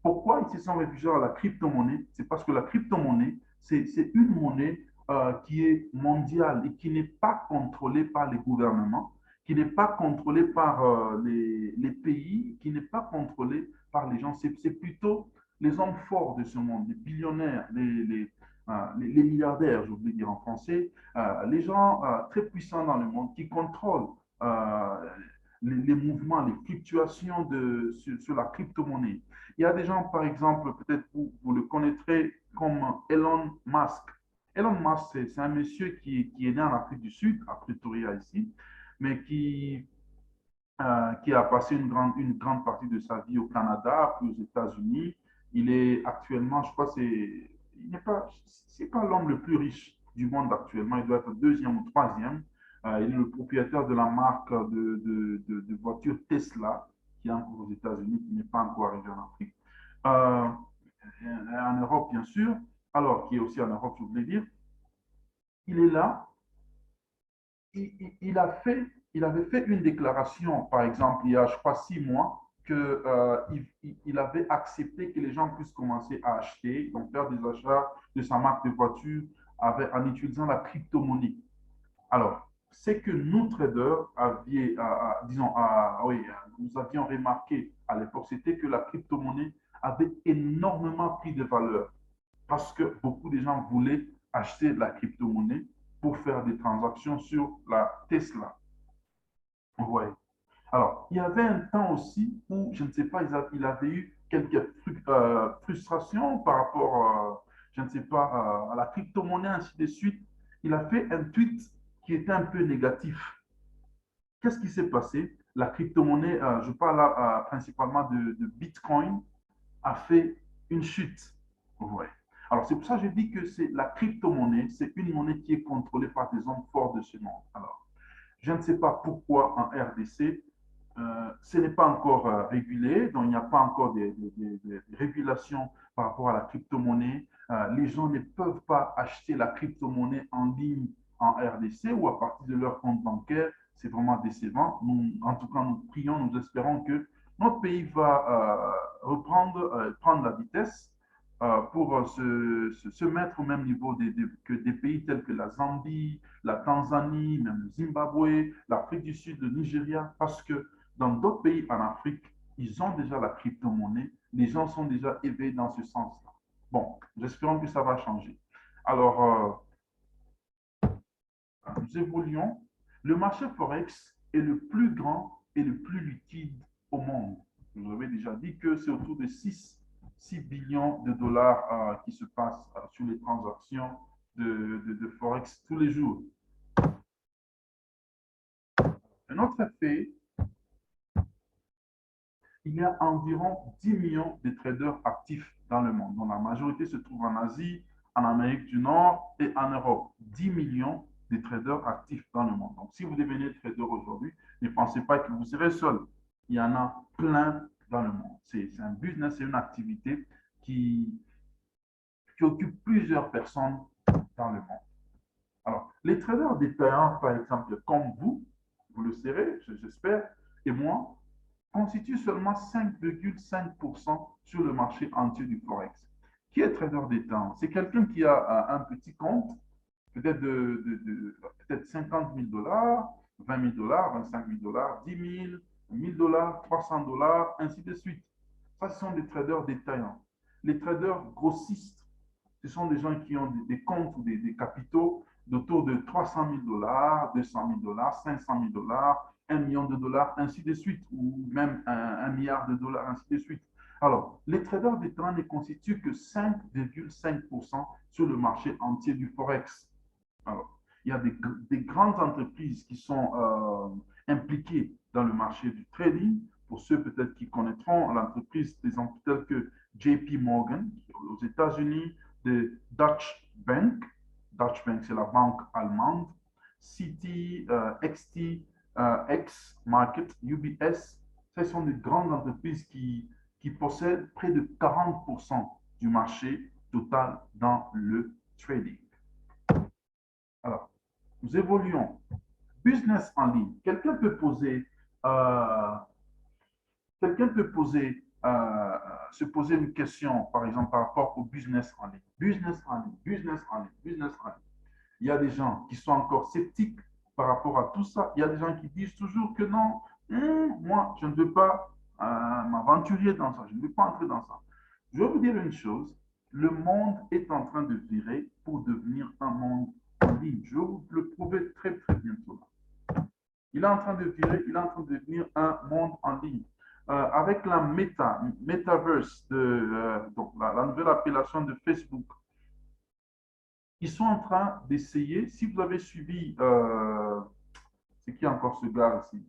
Pourquoi ils se sont réfugiés à la crypto-monnaie? C'est parce que la crypto-monnaie, c'est une monnaie qui est mondiale et qui n'est pas contrôlée par les gouvernements, qui n'est pas contrôlée par les pays, qui n'est pas contrôlée par les gens. C'est plutôt les hommes forts de ce monde, les billionnaires, les milliardaires, je voulais dire en français, les gens très puissants dans le monde qui contrôlent les mouvements, les fluctuations sur la crypto-monnaie. Il y a des gens, par exemple, peut-être vous le connaîtrez comme Elon Musk. Elon Musk, c'est un monsieur qui est né en Afrique du Sud, à Pretoria ici, mais qui a passé une grande partie de sa vie au Canada, puis aux États-Unis. Il est actuellement, je crois, c'est pas l'homme le plus riche du monde actuellement. Il doit être deuxième ou troisième. Il est le propriétaire de la marque de voitures Tesla, qui est encore aux États-Unis, qui n'est pas encore arrivé en Afrique. En Europe, bien sûr. Alors, qui est aussi en Europe, je voulais dire. Il est là. Il avait fait une déclaration, par exemple, il y a, je crois, 6 mois, qu'il avait accepté que les gens puissent commencer à acheter, donc faire des achats de sa marque de voiture en utilisant la crypto-monnaie. Alors, c'est que nous, traders, nous avions remarqué à l'époque, c'était que la crypto-monnaie avait énormément pris de valeur parce que beaucoup de gens voulaient acheter de la crypto-monnaie pour faire des transactions sur la Tesla. Vous voyez. Alors, il y avait un temps aussi où, je ne sais pas, il avait eu quelques frustrations par rapport, je ne sais pas, à la crypto-monnaie, ainsi de suite. Il a fait un tweet qui était un peu négatif. Qu'est-ce qui s'est passé? La crypto-monnaie, je parle là, principalement de Bitcoin, a fait une chute. Vous voyez. Alors, c'est pour ça que je dis que la crypto-monnaie, c'est une monnaie qui est contrôlée par des hommes forts de ce monde. Alors, je ne sais pas pourquoi en RDC, ce n'est pas encore régulé, donc il n'y a pas encore des régulations par rapport à la crypto-monnaie. Les gens ne peuvent pas acheter la crypto-monnaie en ligne en RDC ou à partir de leur compte bancaire. C'est vraiment décevant. Nous, en tout cas, nous prions, nous espérons que notre pays va prendre la vitesse pour se mettre au même niveau que des pays tels que la Zambie, la Tanzanie, même le Zimbabwe, l'Afrique du Sud, le Nigeria, parce que dans d'autres pays en Afrique, ils ont déjà la crypto-monnaie, les gens sont déjà éveillés dans ce sens-là. Bon, j'espère que ça va changer. Alors, nous évoluons. Le marché Forex est le plus grand et le plus liquide au monde. Je vous avais déjà dit que c'est autour de 6 billions de dollars qui se passent sur les transactions de Forex tous les jours. Un autre fait, il y a environ 10 millions de traders actifs dans le monde, dont la majorité se trouve en Asie, en Amérique du Nord et en Europe. 10 millions de traders actifs dans le monde. Donc, si vous devenez trader aujourd'hui, ne pensez pas que vous serez seul. Il y en a plein dans le monde. C'est un business, c'est une activité qui occupe plusieurs personnes dans le monde. Alors, les traders détaillants, par exemple, comme vous le serez, j'espère, et moi, constituent seulement 5,5% sur le marché entier du Forex. Qui est trader détaillant? C'est quelqu'un qui a un petit compte, peut-être peut-être 50 000 dollars, 20 000 dollars, 25 000 dollars, 10 000, 1000 dollars, 300 dollars, ainsi de suite. Ça, ce sont des traders détaillants. Les traders grossistes, ce sont des gens qui ont des comptes ou des capitaux d'autour de 300 000 dollars, 200 000 dollars, 500 000 dollars, 1 million de dollars, ainsi de suite, ou même 1 milliard de dollars, ainsi de suite. Alors, les traders détaillants ne constituent que 5,5% sur le marché entier du Forex. Alors, il y a des grandes entreprises qui sont impliquées dans le marché du trading. Pour ceux peut-être qui connaîtront l'entreprise, des entreprises telles que JP Morgan aux États-Unis, de Deutsche Bank. Deutsche Bank, c'est la banque allemande. Citi, XT, X Market, UBS. Ce sont des grandes entreprises qui possèdent près de 40% du marché total dans le trading. Alors, nous évoluons. Business en ligne. Quelqu'un peut poser se poser une question, par exemple, par rapport au business en ligne. Business en ligne, business en ligne, business en ligne. Il y a des gens qui sont encore sceptiques par rapport à tout ça. Il y a des gens qui disent toujours que non, moi, je ne veux pas m'aventurer dans ça, je ne veux pas entrer dans ça. Je vais vous dire une chose, le monde est en train de virer pour devenir un monde en ligne. Je vais vous le prouver très, très bientôt. Il est en train de virer, il est en train de devenir un monde en ligne. Avec la metaverse, donc la nouvelle appellation de Facebook, ils sont en train d'essayer, si vous avez suivi, c'est qui encore ce gars ici,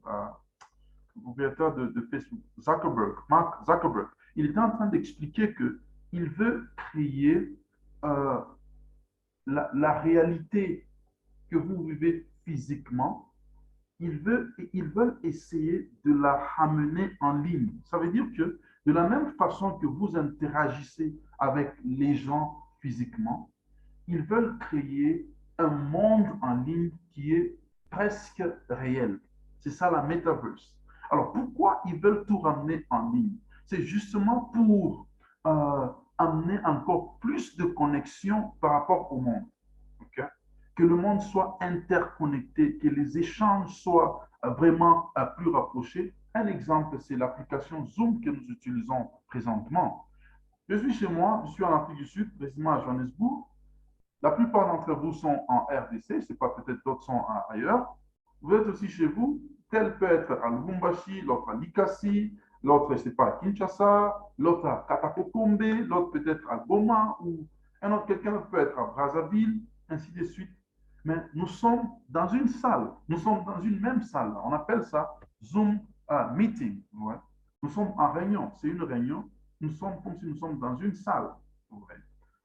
le propriétaire de Facebook, Zuckerberg, Mark Zuckerberg, il était en train d'expliquer qu'il veut créer la réalité que vous vivez physiquement. Ils veulent essayer de la ramener en ligne. Ça veut dire que de la même façon que vous interagissez avec les gens physiquement, ils veulent créer un monde en ligne qui est presque réel. C'est ça la metaverse. Alors pourquoi ils veulent tout ramener en ligne? C'est justement pour amener encore plus de connexion par rapport au monde. Okay? Que le monde soit interconnecté, que les échanges soient vraiment plus rapprochés. Un exemple, c'est l'application Zoom que nous utilisons présentement. Je suis chez moi, je suis en Afrique du Sud, précisément à Johannesburg. La plupart d'entre vous sont en RDC, c'est pas peut-être d'autres sont ailleurs. Vous êtes aussi chez vous, tel peut être à Lubumbashi, l'autre à Likasi, l'autre, je ne sais pas, à Kinshasa, l'autre à Katakokombe, l'autre peut-être à Goma, ou un autre quelqu'un peut être à Brazzaville, ainsi de suite. Mais nous sommes dans une salle, nous sommes dans une même salle. On appelle ça Zoom Meeting. Ouais. Nous sommes en réunion, c'est une réunion. Nous sommes comme si nous sommes dans une salle. Ouais.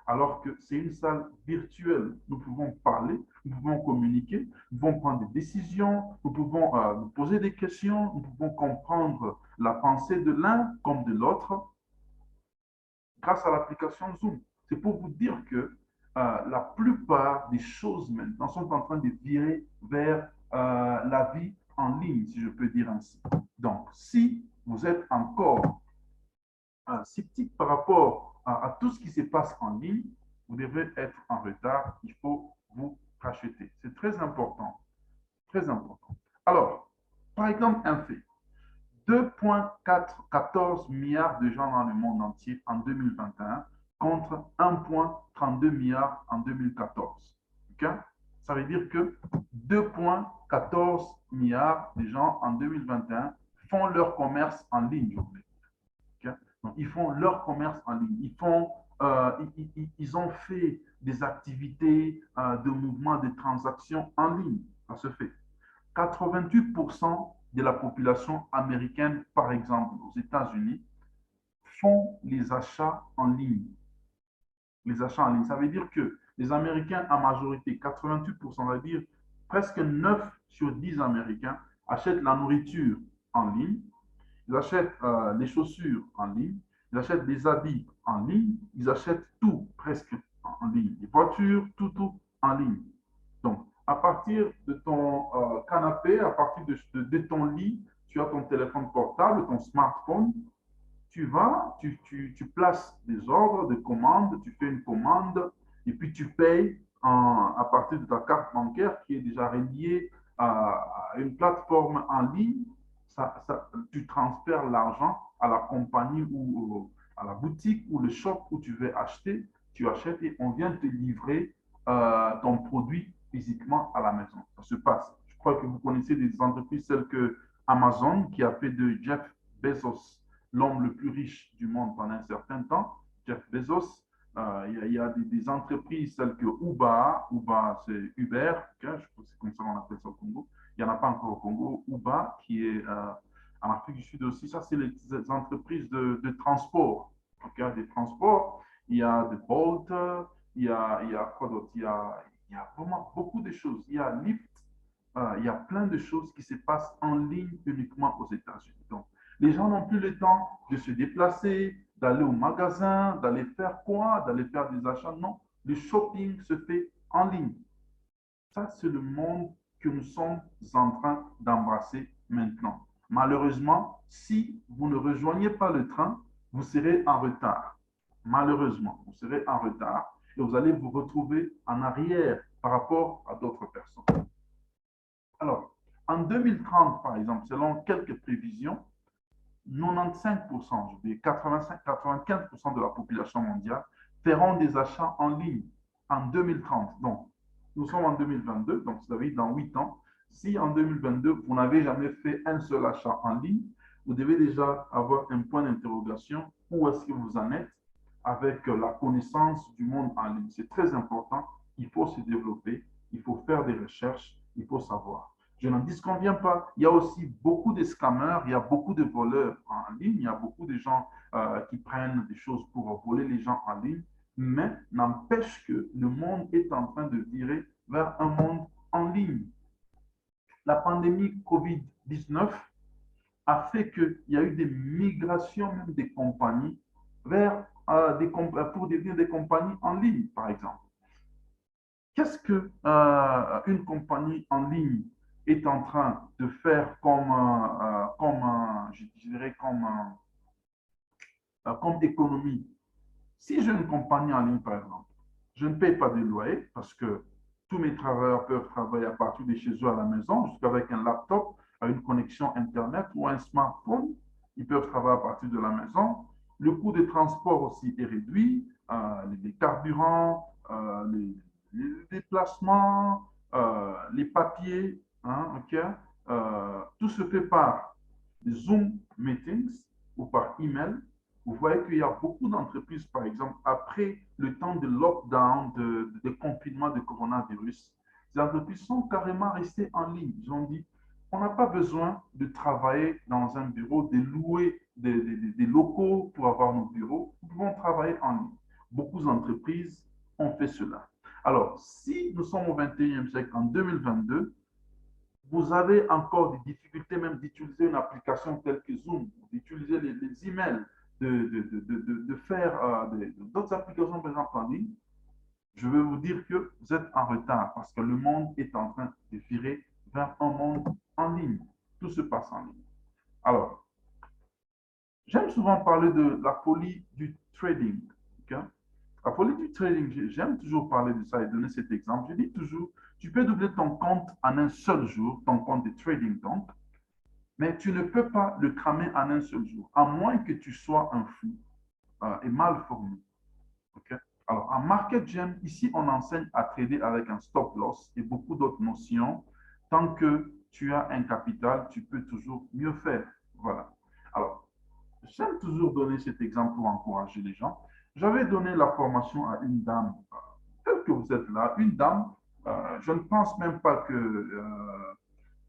Alors que c'est une salle virtuelle. Nous pouvons parler, nous pouvons communiquer, nous pouvons prendre des décisions, nous pouvons nous poser des questions, nous pouvons comprendre la pensée de l'un comme de l'autre grâce à l'application Zoom. C'est pour vous dire que la plupart des choses maintenant sont en train de virer vers la vie en ligne, si je peux dire ainsi. Donc, si vous êtes encore sceptique par rapport à tout ce qui se passe en ligne, vous devez être en retard. Il faut vous racheter. C'est très important. Très important. Alors, par exemple, un fait. 2,14 milliards de gens dans le monde entier en 2021 contre 1,32 milliards en 2014. Okay? Ça veut dire que 2,14 milliards de gens en 2021 font leur commerce en ligne. Okay? Donc, ils font leur commerce en ligne. Ils ont fait des activités de mouvements, de transactions en ligne. Ça se fait. 88% de la population américaine, par exemple, aux États-Unis, font les achats en ligne. Les achats en ligne. Ça veut dire que les Américains, en majorité, 88%, ça veut dire presque 9 sur 10 Américains achètent la nourriture en ligne, ils achètent les chaussures en ligne, ils achètent des habits en ligne, ils achètent tout presque en ligne. Les voitures, tout en ligne. Donc, à partir de ton canapé, à partir de ton lit, tu as ton téléphone portable, ton smartphone, tu vas, tu places des ordres de commande, tu fais une commande et puis tu payes à partir de ta carte bancaire qui est déjà reliée à une plateforme en ligne. Tu transfères l'argent à la compagnie ou à la boutique ou le shop où tu veux acheter. Tu achètes et on vient te livrer ton produit physiquement à la maison. Ça se passe. Je crois que vous connaissez des entreprises telles que Amazon qui a fait de Jeff Bezos l'homme le plus riche du monde pendant un certain temps, Jeff Bezos. Il y a des entreprises telles que Uber, c'est Uber, okay? Je pense que c'est comme ça qu'on appelle ça au Congo. Il n'y en a pas encore au Congo. Uber, qui est en Afrique du Sud aussi. Ça, c'est les entreprises de transport. Okay? Des transports. Il y a de Bolt, il y a quoi d'autre? Il y a vraiment beaucoup de choses. Il y a Lyft, il y a plein de choses qui se passent en ligne uniquement aux États-Unis. Donc, les gens n'ont plus le temps de se déplacer, d'aller au magasin, d'aller faire quoi, d'aller faire des achats. Non, le shopping se fait en ligne. Ça, c'est le monde que nous sommes en train d'embrasser maintenant. Malheureusement, si vous ne rejoignez pas le train, vous serez en retard. Malheureusement, vous serez en retard et vous allez vous retrouver en arrière par rapport à d'autres personnes. Alors, en 2030, par exemple, selon quelques prévisions, 95%, je dis 95% de la population mondiale feront des achats en ligne en 2030. Donc, nous sommes en 2022, donc vous avez dans 8 ans, Si en 2022, vous n'avez jamais fait un seul achat en ligne, vous devez déjà avoir un point d'interrogation. Où est-ce que vous en êtes avec la connaissance du monde en ligne? C'est très important. Il faut se développer, il faut faire des recherches, il faut savoir. Je n'en disconviens pas. Il y a aussi beaucoup de scammers, il y a beaucoup de voleurs en ligne, il y a beaucoup de gens qui prennent des choses pour voler les gens en ligne, mais n'empêche que le monde est en train de virer vers un monde en ligne. La pandémie COVID-19 a fait qu'il y a eu des migrations même des compagnies vers pour devenir des compagnies en ligne, par exemple. Qu'est-ce que une compagnie en ligne est en train de faire je dirais comme économie? Si j'ai une compagnie en ligne, par exemple, je ne paye pas de loyer parce que tous mes travailleurs peuvent travailler à partir de chez eux à la maison, jusqu'avec un laptop, à une connexion Internet ou un smartphone. Ils peuvent travailler à partir de la maison. Le coût de transport aussi est réduit, les carburants, les déplacements, les papiers, hein, ok? Tout se fait par Zoom meetings ou par email. Vous voyez qu'il y a beaucoup d'entreprises, par exemple, après le temps de lockdown, de confinement de coronavirus, ces entreprises sont carrément restées en ligne. Ils ont dit, on n'a pas besoin de travailler dans un bureau, de louer des locaux pour avoir nos bureaux. Nous pouvons travailler en ligne. Beaucoup d'entreprises ont fait cela. Alors, si nous sommes au 21e siècle, en 2022, vous avez encore des difficultés même d'utiliser une application telle que Zoom, d'utiliser les emails, de faire d'autres applications, par exemple, en ligne, je veux vous dire que vous êtes en retard parce que le monde est en train de virer vers un monde en ligne. Tout se passe en ligne. Alors, j'aime souvent parler de la folie du trading. Okay? La folie du trading, j'aime toujours parler de ça et donner cet exemple. Je dis toujours, tu peux doubler ton compte en un seul jour, ton compte de trading donc, mais tu ne peux pas le cramer en un seul jour, à moins que tu sois un fou et mal formé. Okay? Alors, en market gem, ici, on enseigne à trader avec un stop loss et beaucoup d'autres notions. Tant que tu as un capital, tu peux toujours mieux faire. Voilà. Alors, j'aime toujours donner cet exemple pour encourager les gens. J'avais donné la formation à une dame, telle que vous êtes là, une dame, je ne pense même pas que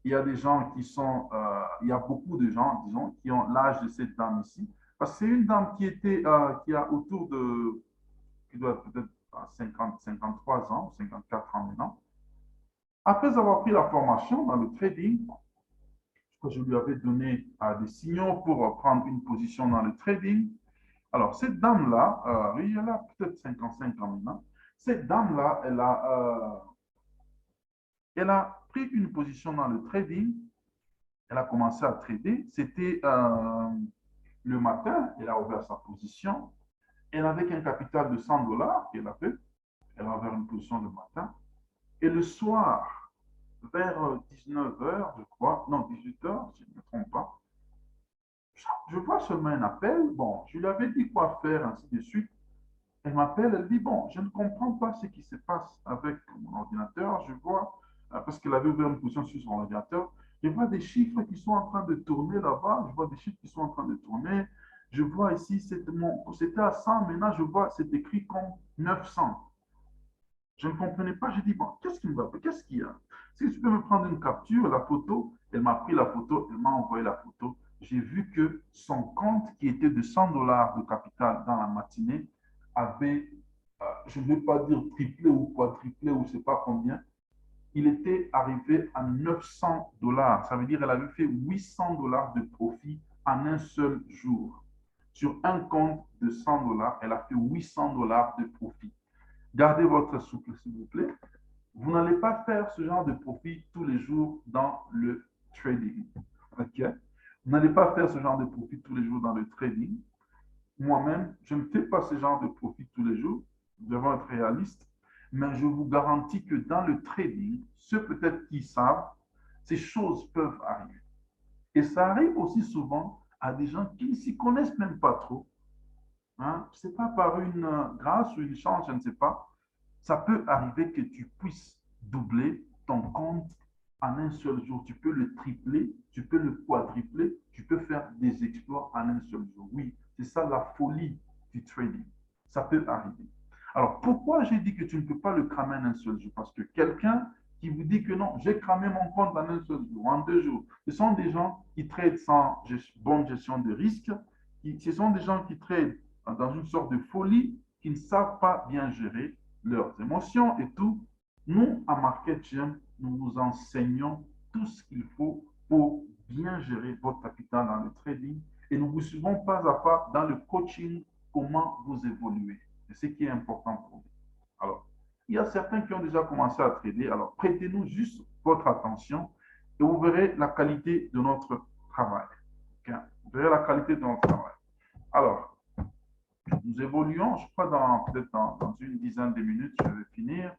il y a des gens qui sont, il y a beaucoup de gens, disons, qui ont l'âge de cette dame ici. Parce que c'est une dame qui a autour de, qui doit peut-être 50, 53 ans, 54 ans maintenant. Après avoir pris la formation dans le trading, je lui avais donné des signaux pour prendre une position dans le trading. Alors, cette dame-là, oui, elle a peut-être 55 ans maintenant. Cette dame-là, elle a pris une position dans le trading. Elle a commencé à trader. C'était le matin, elle a ouvert sa position. Elle avait qu'un capital de 100 dollars qu'elle a fait. Elle a ouvert une position le matin. Et le soir, vers 19 heures, je crois, non, 18 heures, si je ne me trompe pas, je vois seulement un appel. Bon, je lui avais dit quoi faire, ainsi de suite. Elle m'appelle, elle dit, bon, je ne comprends pas ce qui se passe avec mon ordinateur. Je vois, parce qu'elle avait ouvert une position sur son ordinateur, je vois des chiffres qui sont en train de tourner là-bas. Je vois des chiffres qui sont en train de tourner. Je vois ici, c'était à 100, maintenant je vois, c'est écrit comme 900. Je ne comprenais pas. J'ai dit, bon, qu'est-ce qui me va? Qu'est-ce qu'il y a? Si tu peux me prendre une capture, la photo, elle m'a pris la photo, elle m'a envoyé la photo. J'ai vu que son compte, qui était de 100 dollars de capital dans la matinée, avait, je ne vais pas dire triplé ou quadruplé ou je ne sais pas combien, il était arrivé à 900 dollars. Ça veut dire qu'elle avait fait 800 dollars de profit en un seul jour. Sur un compte de 100 dollars, elle a fait 800 dollars de profit. Gardez votre souple, s'il vous plaît. Vous n'allez pas faire ce genre de profit tous les jours dans le trading. OK? Vous n'allez pas faire ce genre de profit tous les jours dans le trading. Moi-même, je ne fais pas ce genre de profit tous les jours. Nous devons être réalistes. Mais je vous garantis que dans le trading, ceux peut-être qui savent, ces choses peuvent arriver. Et ça arrive aussi souvent à des gens qui ne s'y connaissent même pas trop. Hein? Ce n'est pas par une grâce ou une chance, je ne sais pas. Ça peut arriver que tu puisses doubler ton compte en un seul jour. Tu peux le tripler, tu peux le quadrupler, tu peux faire des exploits en un seul jour. Oui, c'est ça la folie du trading. Ça peut arriver. Alors, pourquoi j'ai dit que tu ne peux pas le cramer en un seul jour? Parce que quelqu'un qui vous dit que non, j'ai cramé mon compte en un seul jour, en 2 jours, ce sont des gens qui tradent sans bonne gestion de risque, ce sont des gens qui tradent dans une sorte de folie, qui ne savent pas bien gérer leurs émotions et tout. Nous, à MarketGem, nous vous enseignons tout ce qu'il faut pour bien gérer votre capital dans le trading et nous vous suivons pas à pas dans le coaching, comment vous évoluez. C'est ce qui est important pour vous. Alors, il y a certains qui ont déjà commencé à trader. Alors, prêtez-nous juste votre attention et vous verrez la qualité de notre travail. Okay? Vous verrez la qualité de notre travail. Alors, nous évoluons, je crois, peut-être dans une dizaine de minutes, je vais finir.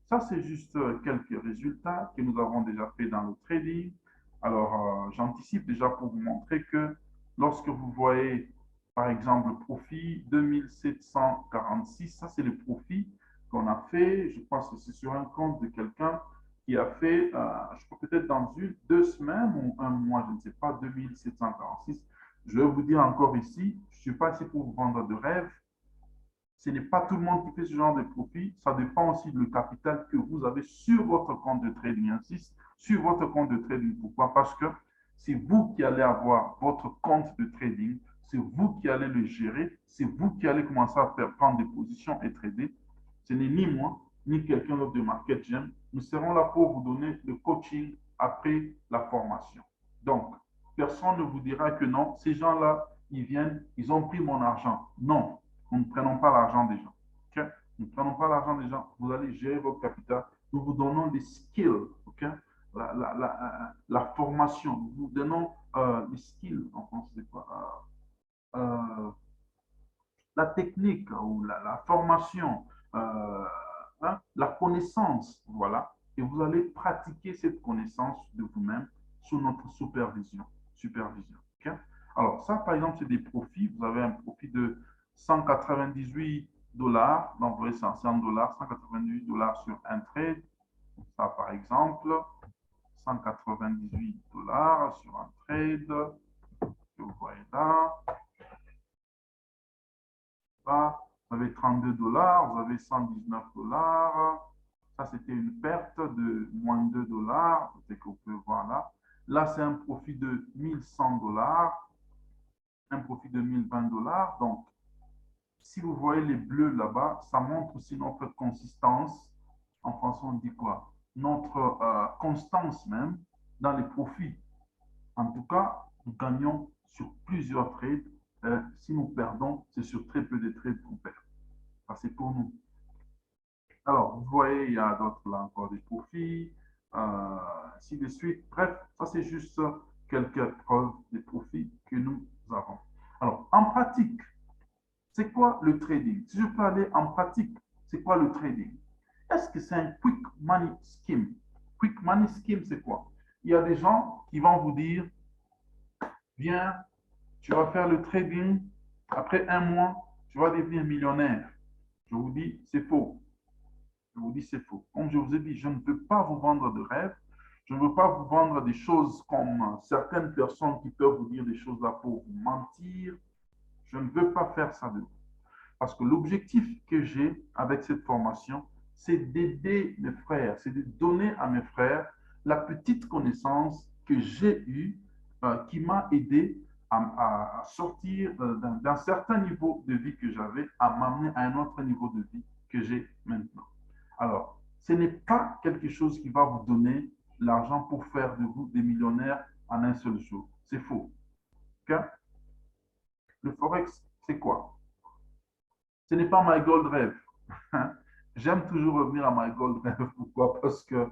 Ça, c'est juste quelques résultats que nous avons déjà fait dans le trading. Alors, j'anticipe déjà pour vous montrer que lorsque vous voyez, par exemple, le profit 2746, ça, c'est le profit qu'on a fait. Je pense que c'est sur un compte de quelqu'un qui a fait, je crois peut-être dans 2 semaines ou 1 mois, je ne sais pas, 2746. Je vais vous dire encore ici, je ne suis pas ici pour vous vendre de rêves. Ce n'est pas tout le monde qui fait ce genre de profit. Ça dépend aussi du capital que vous avez sur votre compte de trading. J'insiste, sur votre compte de trading. Pourquoi? Parce que c'est vous qui allez avoir votre compte de trading. C'est vous qui allez le gérer. C'est vous qui allez commencer à prendre des positions et trader. Ce n'est ni moi, ni quelqu'un d'autre de MarketGem. Nous serons là pour vous donner le coaching après la formation. Donc, personne ne vous dira que non, ces gens-là, ils viennent, ils ont pris mon argent. Non. Nous ne prenons pas l'argent des gens. Okay? Nous ne prenons pas l'argent des gens. Vous allez gérer votre capital. Nous vous donnons des skills. Okay? La formation. Nous vous donnons les skills. En français, c'est quoi? La technique ou la formation, la connaissance. Voilà. Et vous allez pratiquer cette connaissance de vous-même sous notre supervision. Okay? Alors, ça, par exemple, c'est des profits. Vous avez un profit de 198 $, donc vous voyez, c'est $100, 198 $ sur un trade. Ça, par exemple, 198 $ sur un trade, que vous voyez là. Là, vous avez 32 $, vous avez 119 $. Ça, c'était une perte de moins 2 $, c'est que vous pouvez voir là. Là, c'est un profit de 1100 $, un profit de 1020 $. Donc, si vous voyez les bleus là-bas, ça montre aussi notre consistance. En français, on dit quoi? Notre constance même dans les profits. En tout cas, nous gagnons sur plusieurs trades. Si nous perdons, c'est sur très peu de trades qu'on perd. Ça, c'est pour nous. Alors, vous voyez, il y a d'autres là encore des profits. Ainsi de suite. Bref, ça, c'est juste quelques preuves des profits que nous avons. Alors, en pratique, c'est quoi le trading? Si je peux aller en pratique, c'est quoi le trading? Est-ce que c'est un quick money scheme? Quick money scheme, c'est quoi? Il y a des gens qui vont vous dire, viens, tu vas faire le trading, après 1 mois, tu vas devenir millionnaire. Je vous dis, c'est faux. Je vous dis, c'est faux. Comme je vous ai dit, je ne peux pas vous vendre de rêves. Je ne veux pas vous vendre des choses comme certaines personnes qui peuvent vous dire des choses là pour vous mentir. Je ne veux pas faire ça de vous. Parce que l'objectif que j'ai avec cette formation, c'est d'aider mes frères, c'est de donner à mes frères la petite connaissance que j'ai eue, qui m'a aidé à sortir d'un certain niveau de vie que j'avais, à m'amener à un autre niveau de vie que j'ai maintenant. Alors, ce n'est pas quelque chose qui va vous donner l'argent pour faire de vous des millionnaires en un seul jour. C'est faux. Okay? Le Forex, c'est quoi? Ce n'est pas my gold rêve. J'aime toujours revenir à my gold rêve. Pourquoi? Parce que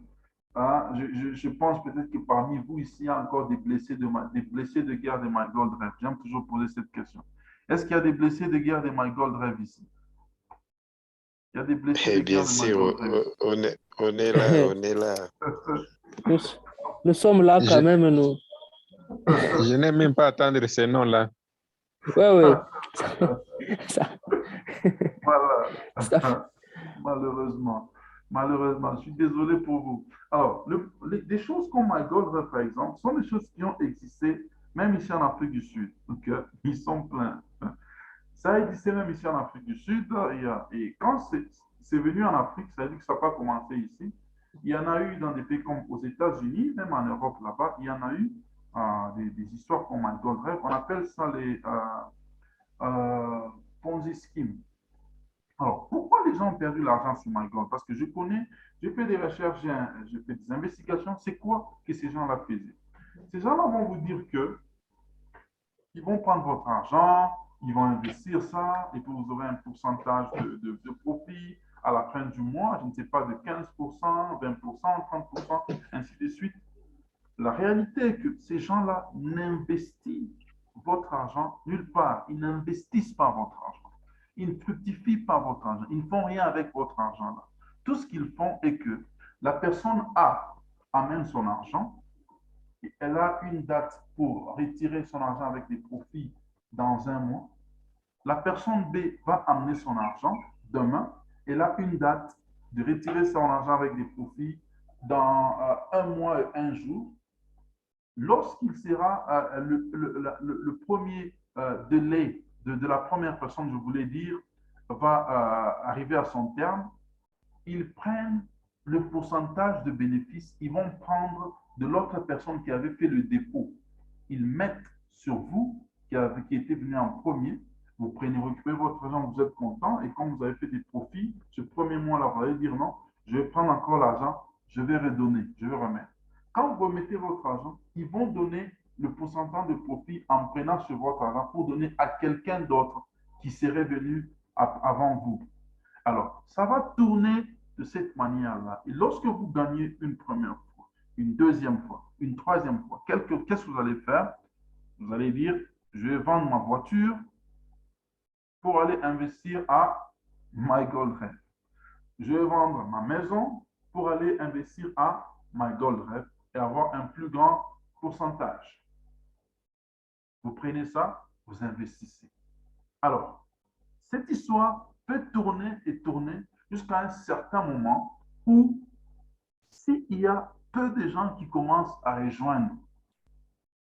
je pense peut-être que parmi vous ici, il y a encore des blessés de guerre de my gold rêve. J'aime toujours poser cette question. Est-ce qu'il y a des blessés de guerre de my gold rêve ici? Il y a des blessés de guerre de my gold rêve. On est là, on est là. Nous sommes là quand même, nous. Je n'aime même pas attendre ces noms-là. Oui. Voilà. Malheureusement. Malheureusement, je suis désolé pour vous. Alors, des choses comme MyGoldRef, par exemple, sont des choses qui ont existé même ici en Afrique du Sud. Donc, ils sont pleins. Ça a existé même ici en Afrique du Sud. Et quand c'est venu en Afrique, ça veut dire que ça n'a pas commencé ici. Il y en a eu dans des pays comme aux États-Unis, même en Europe là-bas, il y en a eu des histoires comme MyGoldRef. On appelle ça les Ponzi schemes. Alors, pourquoi les gens ont perdu l'argent sur MyGold? Parce que je connais, j'ai fait des recherches, j'ai fait des investigations. C'est quoi que ces gens-là faisaient? Ces gens-là vont vous dire que ils vont prendre votre argent, ils vont investir ça, et puis vous aurez un pourcentage de profit à la fin du mois, je ne sais pas, de 15%, 20%, 30%, ainsi de suite. La réalité est que ces gens-là n'investissent votre argent nulle part. Ils n'investissent pas votre argent. Ils ne fructifient pas votre argent. Ils ne font rien avec votre argent-là. Tout ce qu'ils font est que la personne A amène son argent, et elle a une date pour retirer son argent avec des profits dans un mois. La personne B va amener son argent demain. Elle a une date de retirer son argent avec des profits dans un mois et un jour. Lorsqu'il sera le premier délai de la première personne, je voulais dire, va arriver à son terme, ils prennent le pourcentage de bénéfices, ils vont prendre de l'autre personne qui avait fait le dépôt. Ils mettent sur vous, qui était venu en premier, vous prenez, récupérez votre argent, vous êtes content, et quand vous avez fait des profits, ce premier mois-là, vous allez dire non, je vais prendre encore l'argent, je vais redonner, je vais remettre. Quand vous remettez votre argent, ils vont donner le pourcentage de profit en prenant sur votre argent pour donner à quelqu'un d'autre qui serait venu avant vous. Alors, ça va tourner de cette manière-là. Et lorsque vous gagnez une première fois, une deuxième fois, une troisième fois, qu'est-ce que vous allez faire? Vous allez dire, je vais vendre ma voiture pour aller investir à MyGoldRef. Je vais vendre ma maison pour aller investir à MyGoldRef et avoir un plus grand pourcentage. Vous prenez ça, vous investissez. Alors, cette histoire peut tourner et tourner jusqu'à un certain moment où, s'il y a peu de gens qui commencent à rejoindre,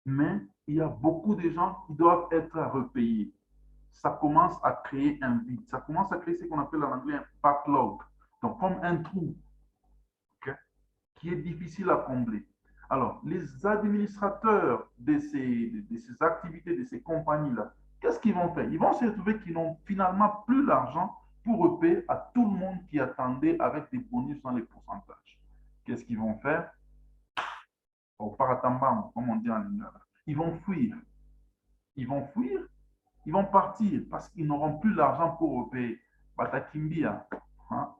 mais il y a beaucoup de gens qui doivent être repayés, ça commence à créer un vide. Ça commence à créer ce qu'on appelle en anglais un backlog. Donc, comme un trou, okay, qui est difficile à combler. Alors, les administrateurs de ces activités, de ces compagnies-là, qu'est-ce qu'ils vont faire? Ils vont se retrouver qu'ils n'ont finalement plus l'argent pour repayer à tout le monde qui attendait avec des bonus dans les pourcentages. Qu'est-ce qu'ils vont faire? Au paratambam, comme on dit en lingala. Ils vont fuir. Ils vont fuir, ils vont partir parce qu'ils n'auront plus l'argent pour repayer. Batakimbia, hein,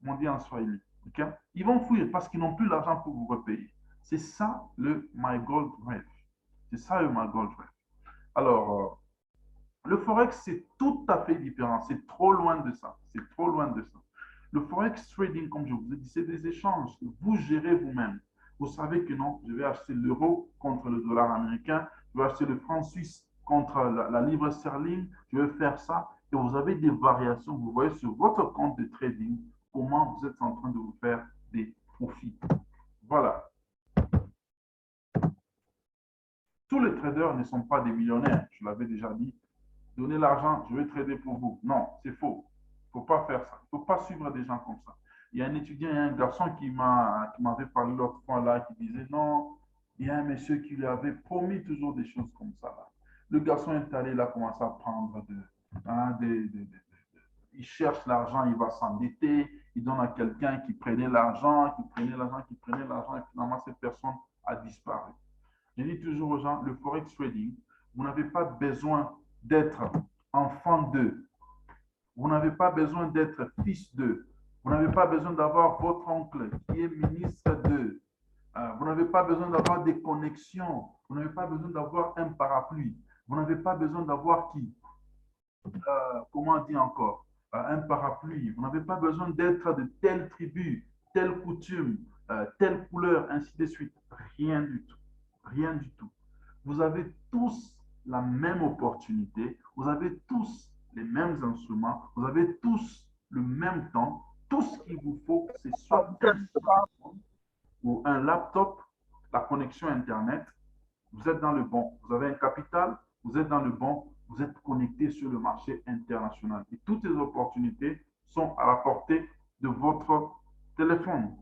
on dit en Swahili. Okay? Ils vont fuir parce qu'ils n'ont plus l'argent pour vous repayer. C'est ça le MyGoldRef. C'est ça le MyGoldRef. Alors, le Forex, c'est tout à fait différent. C'est trop loin de ça. C'est trop loin de ça. Le Forex trading, comme je vous ai dit, c'est des échanges que vous gérez vous-même. Vous savez que non, je vais acheter l'euro contre le dollar américain, je vais acheter le franc suisse contre la livre sterling, je vais faire ça. Et vous avez des variations. Vous voyez sur votre compte de trading comment vous êtes en train de vous faire des profits. Voilà. Tous les traders ne sont pas des millionnaires. Je l'avais déjà dit. Donnez l'argent, je vais trader pour vous. Non, c'est faux. Il ne faut pas faire ça. Il ne faut pas suivre des gens comme ça. Il y a un étudiant, il y a un garçon qui m'avait parlé l'autre fois là, qui disait non, il y a un monsieur qui lui avait promis toujours des choses comme ça. Là. Le garçon est allé là, commencer à prendre il cherche l'argent, il va s'endetter, il donne à quelqu'un qui prenait l'argent, et finalement cette personne a disparu. Je dis toujours aux gens, le Forex Trading, vous n'avez pas besoin d'être enfant d'eux. Vous n'avez pas besoin d'être fils d'eux. Vous n'avez pas besoin d'avoir votre oncle qui est ministre d'eux. Vous n'avez pas besoin d'avoir des connexions. Vous n'avez pas besoin d'avoir un parapluie. Vous n'avez pas besoin d'avoir qui? Comment on dit encore? Un parapluie. Vous n'avez pas besoin d'être de telle tribu, telle coutume, telle couleur, ainsi de suite. Rien du tout. Rien du tout. Vous avez tous la même opportunité. Vous avez tous les mêmes instruments. Vous avez tous le même temps. Tout ce qu'il vous faut, c'est soit un smartphone ou un laptop, la connexion Internet. Vous êtes dans le bon. Vous avez un capital, vous êtes dans le bon, vous êtes connecté sur le marché international. Et toutes les opportunités sont à la portée de votre téléphone.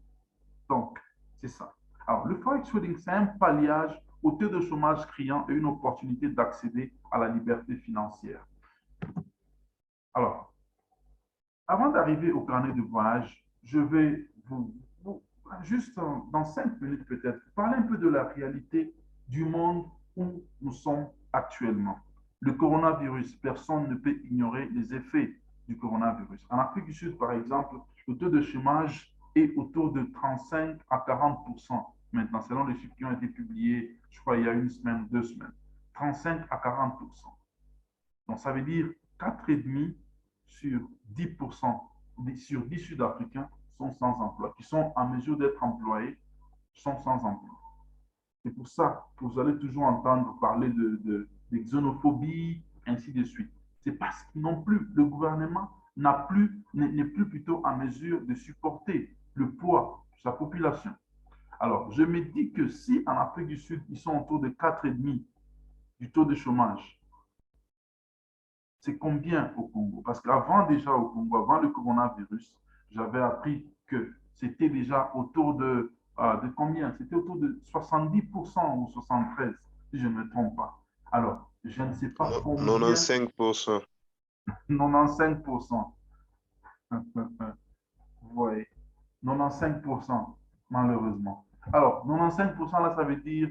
Donc, c'est ça. Alors, le forex trading, c'est un palliage au taux de chômage criant et une opportunité d'accéder à la liberté financière. Alors, avant d'arriver au carnet de voyage, je vais juste dans 5 minutes peut-être, parler un peu de la réalité du monde où nous sommes actuellement. Le coronavirus, personne ne peut ignorer les effets du coronavirus. En Afrique du Sud, par exemple, le taux de chômage est autour de 35 à 40% maintenant, selon les chiffres qui ont été publiés, je crois, il y a 1 semaine, 2 semaines. 35 à 40%. Donc, ça veut dire 4,5 sur 10%, sur 10 Sud-Africains sont sans emploi, qui sont en mesure d'être employés, sont sans emploi. C'est pour ça que vous allez toujours entendre parler de xénophobie, ainsi de suite. C'est parce que non plus, le gouvernement n'est plus plutôt en mesure de supporter le poids de sa population. Alors, je me dis que si en Afrique du Sud, ils sont autour de 4,5 du taux de chômage, c'est combien au Congo? Parce qu'avant déjà au Congo, avant le coronavirus, j'avais appris que c'était déjà autour de combien? C'était autour de 70% ou 73%, si je ne me trompe pas. Alors, je ne sais pas combien. 95%. 95%. Vous voyez, 95%, malheureusement. Alors, 95%, là, ça veut dire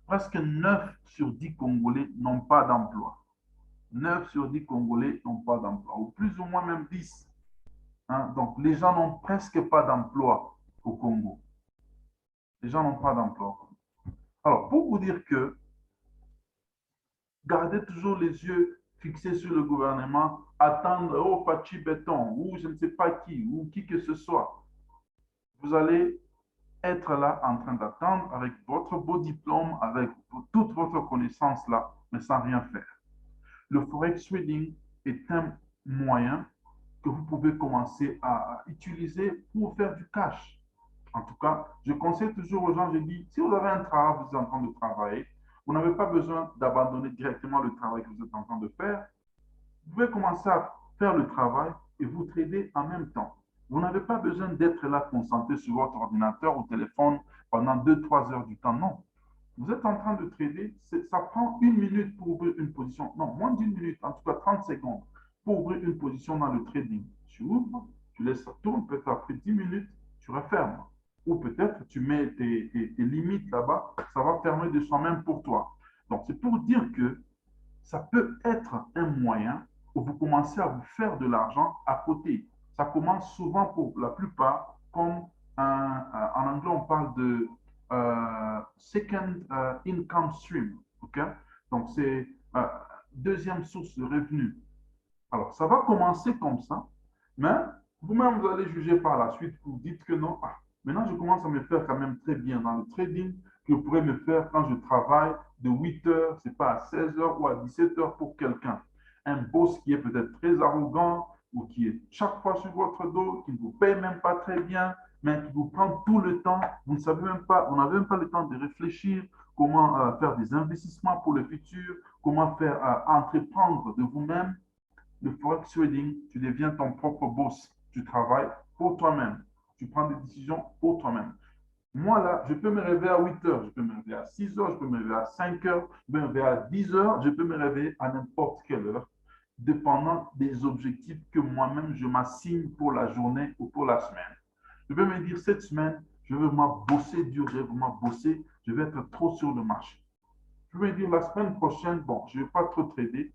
presque 9 sur 10 Congolais n'ont pas d'emploi. 9 sur 10 Congolais n'ont pas d'emploi, ou plus ou moins même 10. Hein? Donc, les gens n'ont presque pas d'emploi au Congo. Les gens n'ont pas d'emploi. Alors, pour vous dire que gardez toujours les yeux fixés sur le gouvernement, attendre, oh, Fachi Béton, ou je ne sais pas qui, ou qui que ce soit. Vous allez être là en train d'attendre avec votre beau diplôme, avec toute votre connaissance là, mais sans rien faire. Le forex trading est un moyen que vous pouvez commencer à utiliser pour faire du cash. En tout cas, je conseille toujours aux gens, je dis, si vous avez un travail, vous êtes en train de travailler, vous n'avez pas besoin d'abandonner directement le travail que vous êtes en train de faire. Vous pouvez commencer à faire le travail et vous trader en même temps. Vous n'avez pas besoin d'être là concentré sur votre ordinateur ou téléphone pendant 2-3 heures du temps. Non. Vous êtes en train de trader, ça prend 1 minute pour ouvrir une position. Non, moins d'1 minute, en tout cas 30 secondes pour ouvrir une position dans le trading. Tu ouvres, tu laisses ça tourner, peut-être après 10 minutes, tu refermes. Ou peut-être tu mets tes limites là-bas, ça va fermer de soi-même pour toi. Donc, c'est pour dire que ça peut être un moyen où vous commencez à vous faire de l'argent à côté. Ça commence souvent pour la plupart comme en anglais on parle de second income stream. Okay? Donc c'est deuxième source de revenus. Alors ça va commencer comme ça, mais vous-même vous allez juger par la suite. Vous dites que non, maintenant je commence à me faire quand même très bien dans le trading que je pourrais me faire quand je travaille de 8 heures, c'est pas à 16 heures ou à 17 heures pour quelqu'un. Un boss qui est peut-être très arrogant ou qui est chaque fois sur votre dos, qui ne vous paye même pas très bien, mais qui vous prend tout le temps. Vous ne savez même pas, vous n'avez même pas le temps de réfléchir comment faire des investissements pour le futur, comment faire entreprendre de vous-même. Le forex trading, tu deviens ton propre boss. Tu travailles pour toi-même. Tu prends des décisions pour toi-même. Moi, là, je peux me réveiller à 8 heures, je peux me réveiller à 6 heures, je peux me réveiller à 5 heures, je peux me réveiller à 10 heures, je peux me réveiller à n'importe quelle heure, dépendant des objectifs que moi-même je m'assigne pour la journée ou pour la semaine. Je peux me dire, cette semaine, je vais vraiment bosser dur, je vais vraiment bosser, je vais être trop sur le marché. Je peux me dire, la semaine prochaine, bon, je ne vais pas trop trader,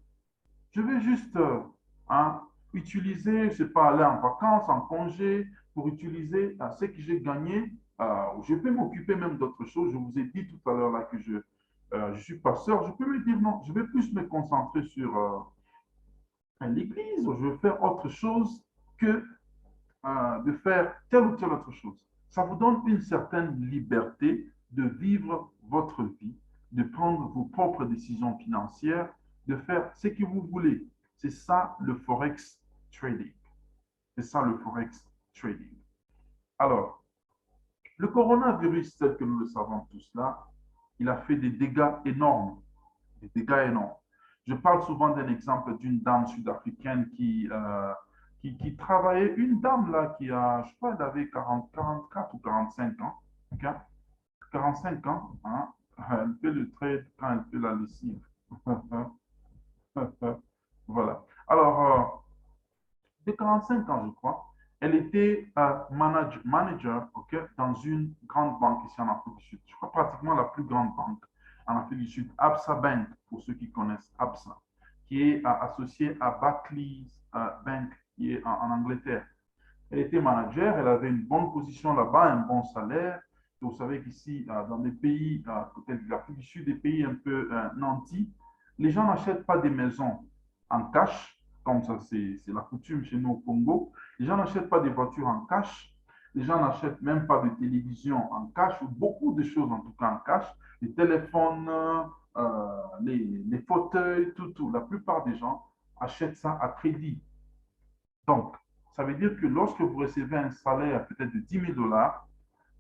je vais juste utiliser, je ne sais pas, aller en vacances, en congé, pour utiliser ce que j'ai gagné. Je peux m'occuper même d'autres choses. Je vous ai dit tout à l'heure là que je suis pasteur. Je peux me dire non, je vais plus me concentrer sur l'église. Je vais faire autre chose que de faire telle ou telle autre chose. Ça vous donne une certaine liberté de vivre votre vie, de prendre vos propres décisions financières, de faire ce que vous voulez. C'est ça le forex trading. C'est ça le forex trading. Alors, le coronavirus, tel que nous le savons tous là, il a fait des dégâts énormes. Des dégâts énormes. Je parle souvent d'un exemple d'une dame sud-africaine qui travaillait, une dame là qui a, je crois, elle avait 44 ou 45 ans. Okay? 45 ans, hein? Elle fait le trade quand elle fait la lessive. Voilà. Alors, de 45 ans, je crois, elle était manager okay, dans une grande banque ici en Afrique du Sud. Je crois pratiquement la plus grande banque en Afrique du Sud, Absa Bank, pour ceux qui connaissent Absa, qui est associée à Barclays Bank, qui est en Angleterre. Elle était manager, elle avait une bonne position là-bas, un bon salaire. Et vous savez qu'ici, dans des pays, peut-être l'Afrique du Sud, des pays un peu nantis, les gens n'achètent pas des maisons en cash, comme ça c'est la coutume chez nous au Congo. Les gens n'achètent pas des voitures en cash, les gens n'achètent même pas de télévision en cash, ou beaucoup de choses en tout cas en cash, les téléphones, les fauteuils, tout. La plupart des gens achètent ça à crédit. Donc, ça veut dire que lorsque vous recevez un salaire peut-être de 10 000 dollars,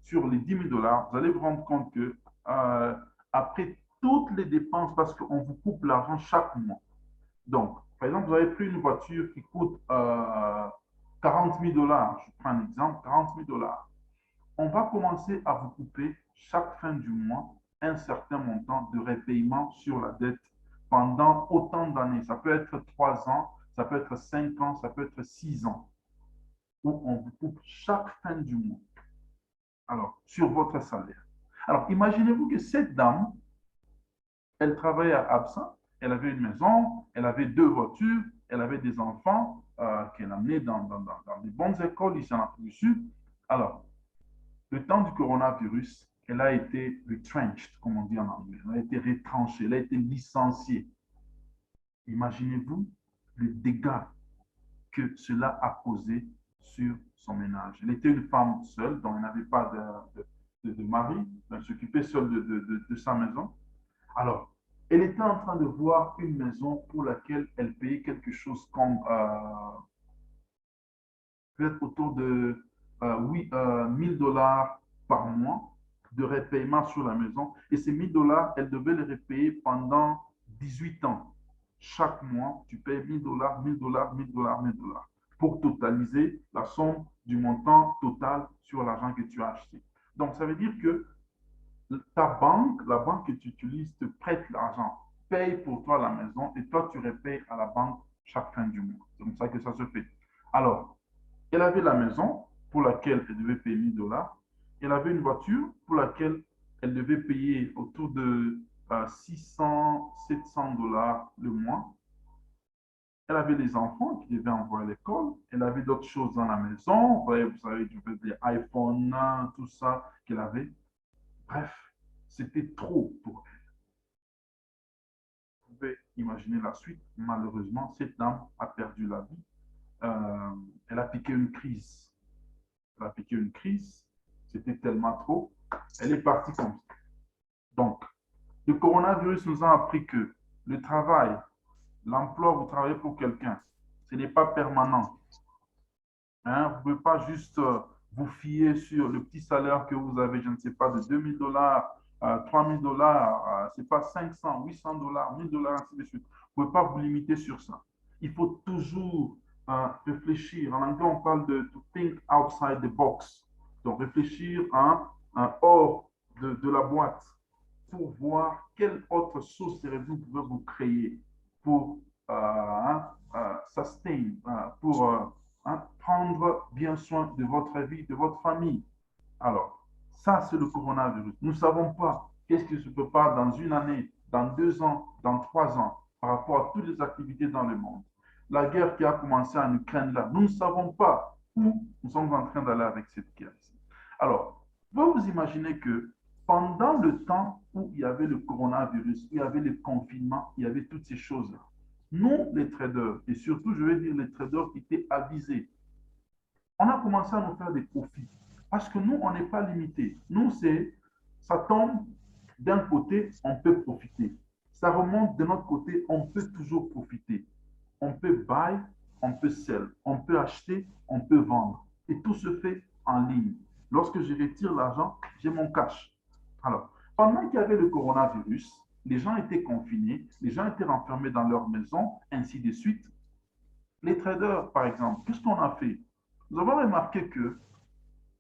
sur les 10 000 dollars, vous allez vous rendre compte que après toutes les dépenses, parce qu'on vous coupe l'argent chaque mois. Donc, par exemple, vous avez pris une voiture qui coûte 40 000 dollars, je prends un exemple, 40 000 dollars. On va commencer à vous couper chaque fin du mois un certain montant de repaiement sur la dette pendant autant d'années. Ça peut être 3 ans, ça peut être 5 ans, ça peut être 6 ans, où on vous coupe chaque fin du mois. Alors, sur votre salaire. Alors, imaginez-vous que cette dame, elle travaillait à Absa, elle avait une maison, elle avait 2 voitures, elle avait des enfants qu'elle amenait dans des bonnes écoles ici en Afrique du Sud. Alors, le temps du coronavirus, elle a été retrenched, comme on dit en anglais. Elle a été retranchée, elle a été licenciée. Imaginez-vous le dégât que cela a causé sur son ménage. Elle était une femme seule, donc elle n'avait pas de mari, elle s'occupait seule de sa maison. Alors, elle était en train de voir une maison pour laquelle elle payait quelque chose comme peut-être autour de 1000 dollars par mois de repaiement sur la maison. Et ces 1000 dollars, elle devait les repayer pendant 18 ans. Chaque mois, tu payes 1000 dollars, 1000 dollars, 1000 dollars, 1000 dollars pour totaliser la somme du montant total sur l'argent que tu as acheté. Donc, ça veut dire que ta banque, la banque que tu utilises, te prête l'argent, paye pour toi la maison et toi, tu repayes à la banque chaque fin du mois. C'est comme ça que ça se fait. Alors, elle avait la maison pour laquelle elle devait payer 1000 dollars. Elle avait une voiture pour laquelle elle devait payer autour de 600, 700 dollars le mois. Elle avait des enfants qui devaient envoyer à l'école. Elle avait d'autres choses dans la maison. Vous savez, des iPhones, tout ça qu'elle avait. Bref, c'était trop pour elle. Vous pouvez imaginer la suite. Malheureusement, cette dame a perdu la vie. Elle a piqué une crise. Elle a piqué une crise. C'était tellement trop. Elle est partie comme ça. Donc, le coronavirus nous a appris que le travail, l'emploi, vous travaillez pour quelqu'un, ce n'est pas permanent. Hein? Vous ne pouvez pas juste vous fier sur le petit salaire que vous avez, je ne sais pas, de 2000 dollars, 3000 dollars, ce n'est pas 500, 800 dollars, 1000 dollars, ainsi de suite. Vous ne pouvez pas vous limiter sur ça. Il faut toujours réfléchir. En anglais, on parle de to think outside the box. Donc, réfléchir hors de la boîte pour voir quelle autre source de revenus vous pouvez vous créer pour sustain, pour prendre bien soin de votre vie, de votre famille. Alors, ça, c'est le coronavirus. Nous ne savons pas qu'est-ce qui se prépare dans une année, dans 2 ans, dans 3 ans, par rapport à toutes les activités dans le monde. La guerre qui a commencé en Ukraine, là, nous ne savons pas où nous sommes en train d'aller avec cette guerre. Alors, vous imaginez que pendant le temps où il y avait le coronavirus, il y avait le confinement, il y avait toutes ces choses-là, nous, les traders, et surtout, je vais dire les traders qui étaient avisés, on a commencé à nous faire des profits. Parce que nous, on n'est pas limité. Nous, ça tombe d'un côté, on peut profiter. Ça remonte de notre côté, on peut toujours profiter. On peut buy on peut sell, on peut acheter, on peut vendre. Et tout se fait en ligne. Lorsque je retire l'argent, j'ai mon cash. Alors, pendant qu'il y avait le coronavirus, les gens étaient confinés, les gens étaient renfermés dans leur maison, ainsi de suite. Les traders, par exemple, qu'est-ce qu'on a fait? Nous avons remarqué que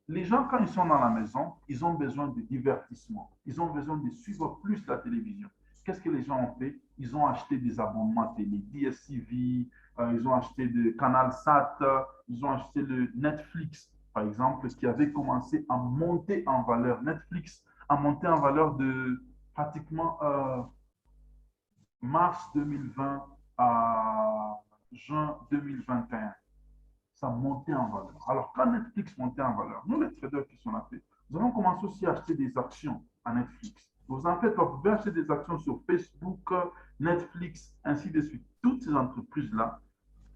les gens, quand ils sont dans la maison, ils ont besoin de divertissement. Ils ont besoin de suivre plus la télévision. Qu'est-ce que les gens ont fait? Ils ont acheté des abonnements télé, DSTV, ils ont acheté de Canal Sat, ils ont acheté le Netflix, par exemple, qui avait commencé à monter en valeur. Netflix a monté en valeur de pratiquement mars 2020 à juin 2021. Ça montait en valeur. Alors, quand Netflix montait en valeur, nous, les traders qui sont là, nous avons commencé aussi à acheter des actions à Netflix. Vous en faites, vous pouvez acheter des actions sur Facebook, Netflix, ainsi de suite. Toutes ces entreprises-là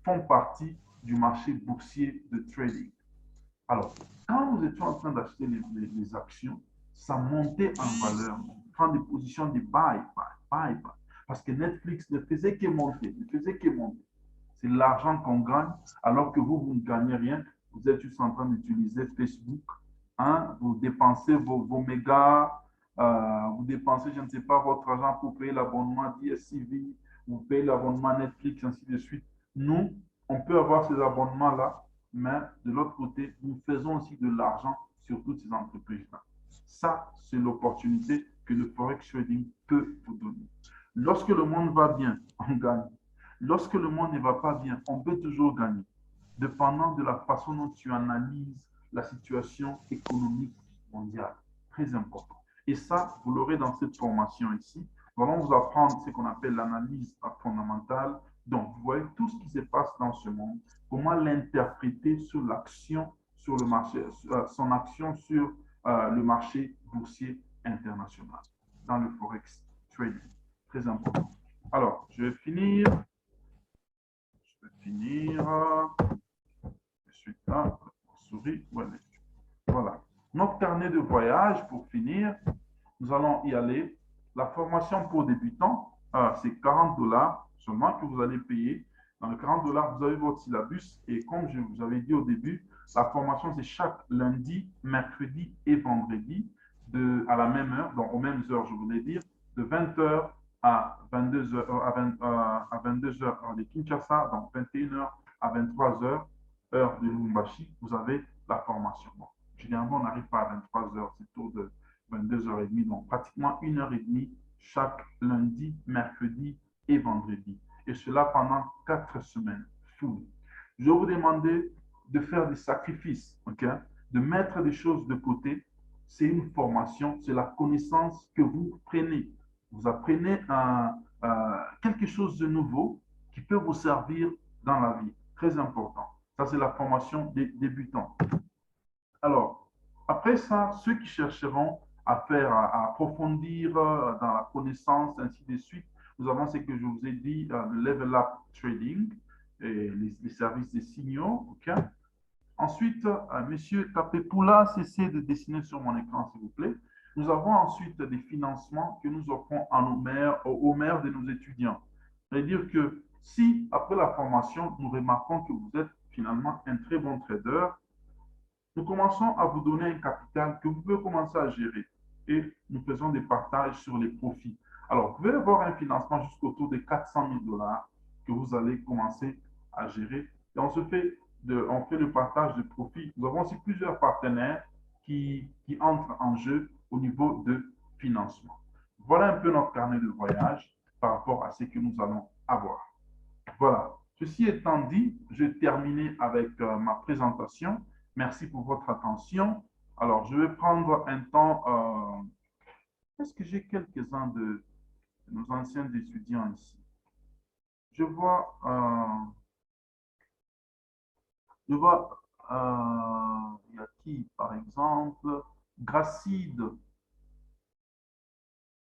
font partie du marché boursier de trading. Alors, quand nous étions en train d'acheter les actions, ça montait en valeur. On prend des positions de buy. Parce que Netflix ne faisait que monter, ne faisait que monter. C'est l'argent qu'on gagne, alors que vous ne gagnez rien. Vous êtes juste en train d'utiliser Facebook. Hein? Vous dépensez vos mégas, vous dépensez, je ne sais pas, votre argent pour payer l'abonnement DSTV, vous payez l'abonnement Netflix, ainsi de suite. Nous, on peut avoir ces abonnements-là, mais de l'autre côté, nous faisons aussi de l'argent sur toutes ces entreprises-là. Ça, c'est l'opportunité que le Forex Trading peut vous donner. Lorsque le monde va bien, on gagne. Lorsque le monde ne va pas bien, on peut toujours gagner, dépendant de la façon dont tu analyses la situation économique mondiale. Très important. Et ça, vous l'aurez dans cette formation ici. Nous allons vous apprendre ce qu'on appelle l'analyse fondamentale. Donc, vous voyez tout ce qui se passe dans ce monde, comment l'interpréter sur l'action sur le marché, son action sur le marché boursier international, dans le Forex Trading. Très important. Alors, je vais finir. Je suis là, souris, voilà. Notre carnet de voyage, pour finir, nous allons y aller. La formation pour débutants, c'est 40 $ seulement que vous allez payer. Dans les 40 $, vous avez votre syllabus. Et comme je vous avais dit au début, la formation, c'est chaque lundi, mercredi et vendredi à la même heure, donc aux mêmes heures, je voulais dire, de 20h à 22h, à 22h heure de Kinshasa, donc 21h à 23h, heure de Lubumbashi, vous avez la formation. Bon, généralement, on n'arrive pas à 23h, c'est autour de 22h30, donc pratiquement 1h30 chaque lundi, mercredi et vendredi. Et cela pendant 4 semaines. Full. Je vais vous demander de faire des sacrifices, okay? De mettre des choses de côté. C'est une formation, c'est la connaissance que vous prenez. Vous apprenez quelque chose de nouveau qui peut vous servir dans la vie. Très important. Ça, c'est la formation des débutants. Alors, après ça, ceux qui chercheront à approfondir dans la connaissance, ainsi de suite, nous avons ce que je vous ai dit, le Level Up Trading, et les services des signaux. Okay? Ensuite, Monsieur Tapepoula, cessez de dessiner sur mon écran, s'il vous plaît. Nous avons ensuite des financements que nous offrons aux maires de nos étudiants. C'est-à-dire que si, après la formation, nous remarquons que vous êtes finalement un très bon trader, nous commençons à vous donner un capital que vous pouvez commencer à gérer et nous faisons des partages sur les profits. Alors, vous pouvez avoir un financement jusqu'autour de 400 000 $ que vous allez commencer à gérer et on fait le partage de profits. Nous avons aussi plusieurs partenaires qui entrent en jeu au niveau de financement. Voilà un peu notre carnet de voyage par rapport à ce que nous allons avoir. Voilà. Ceci étant dit, je vais terminer avec ma présentation. Merci pour votre attention. Alors, je vais prendre un temps. Est-ce que j'ai quelques-uns de nos anciens étudiants ici? Je vois, il y a qui, par exemple? Gracide.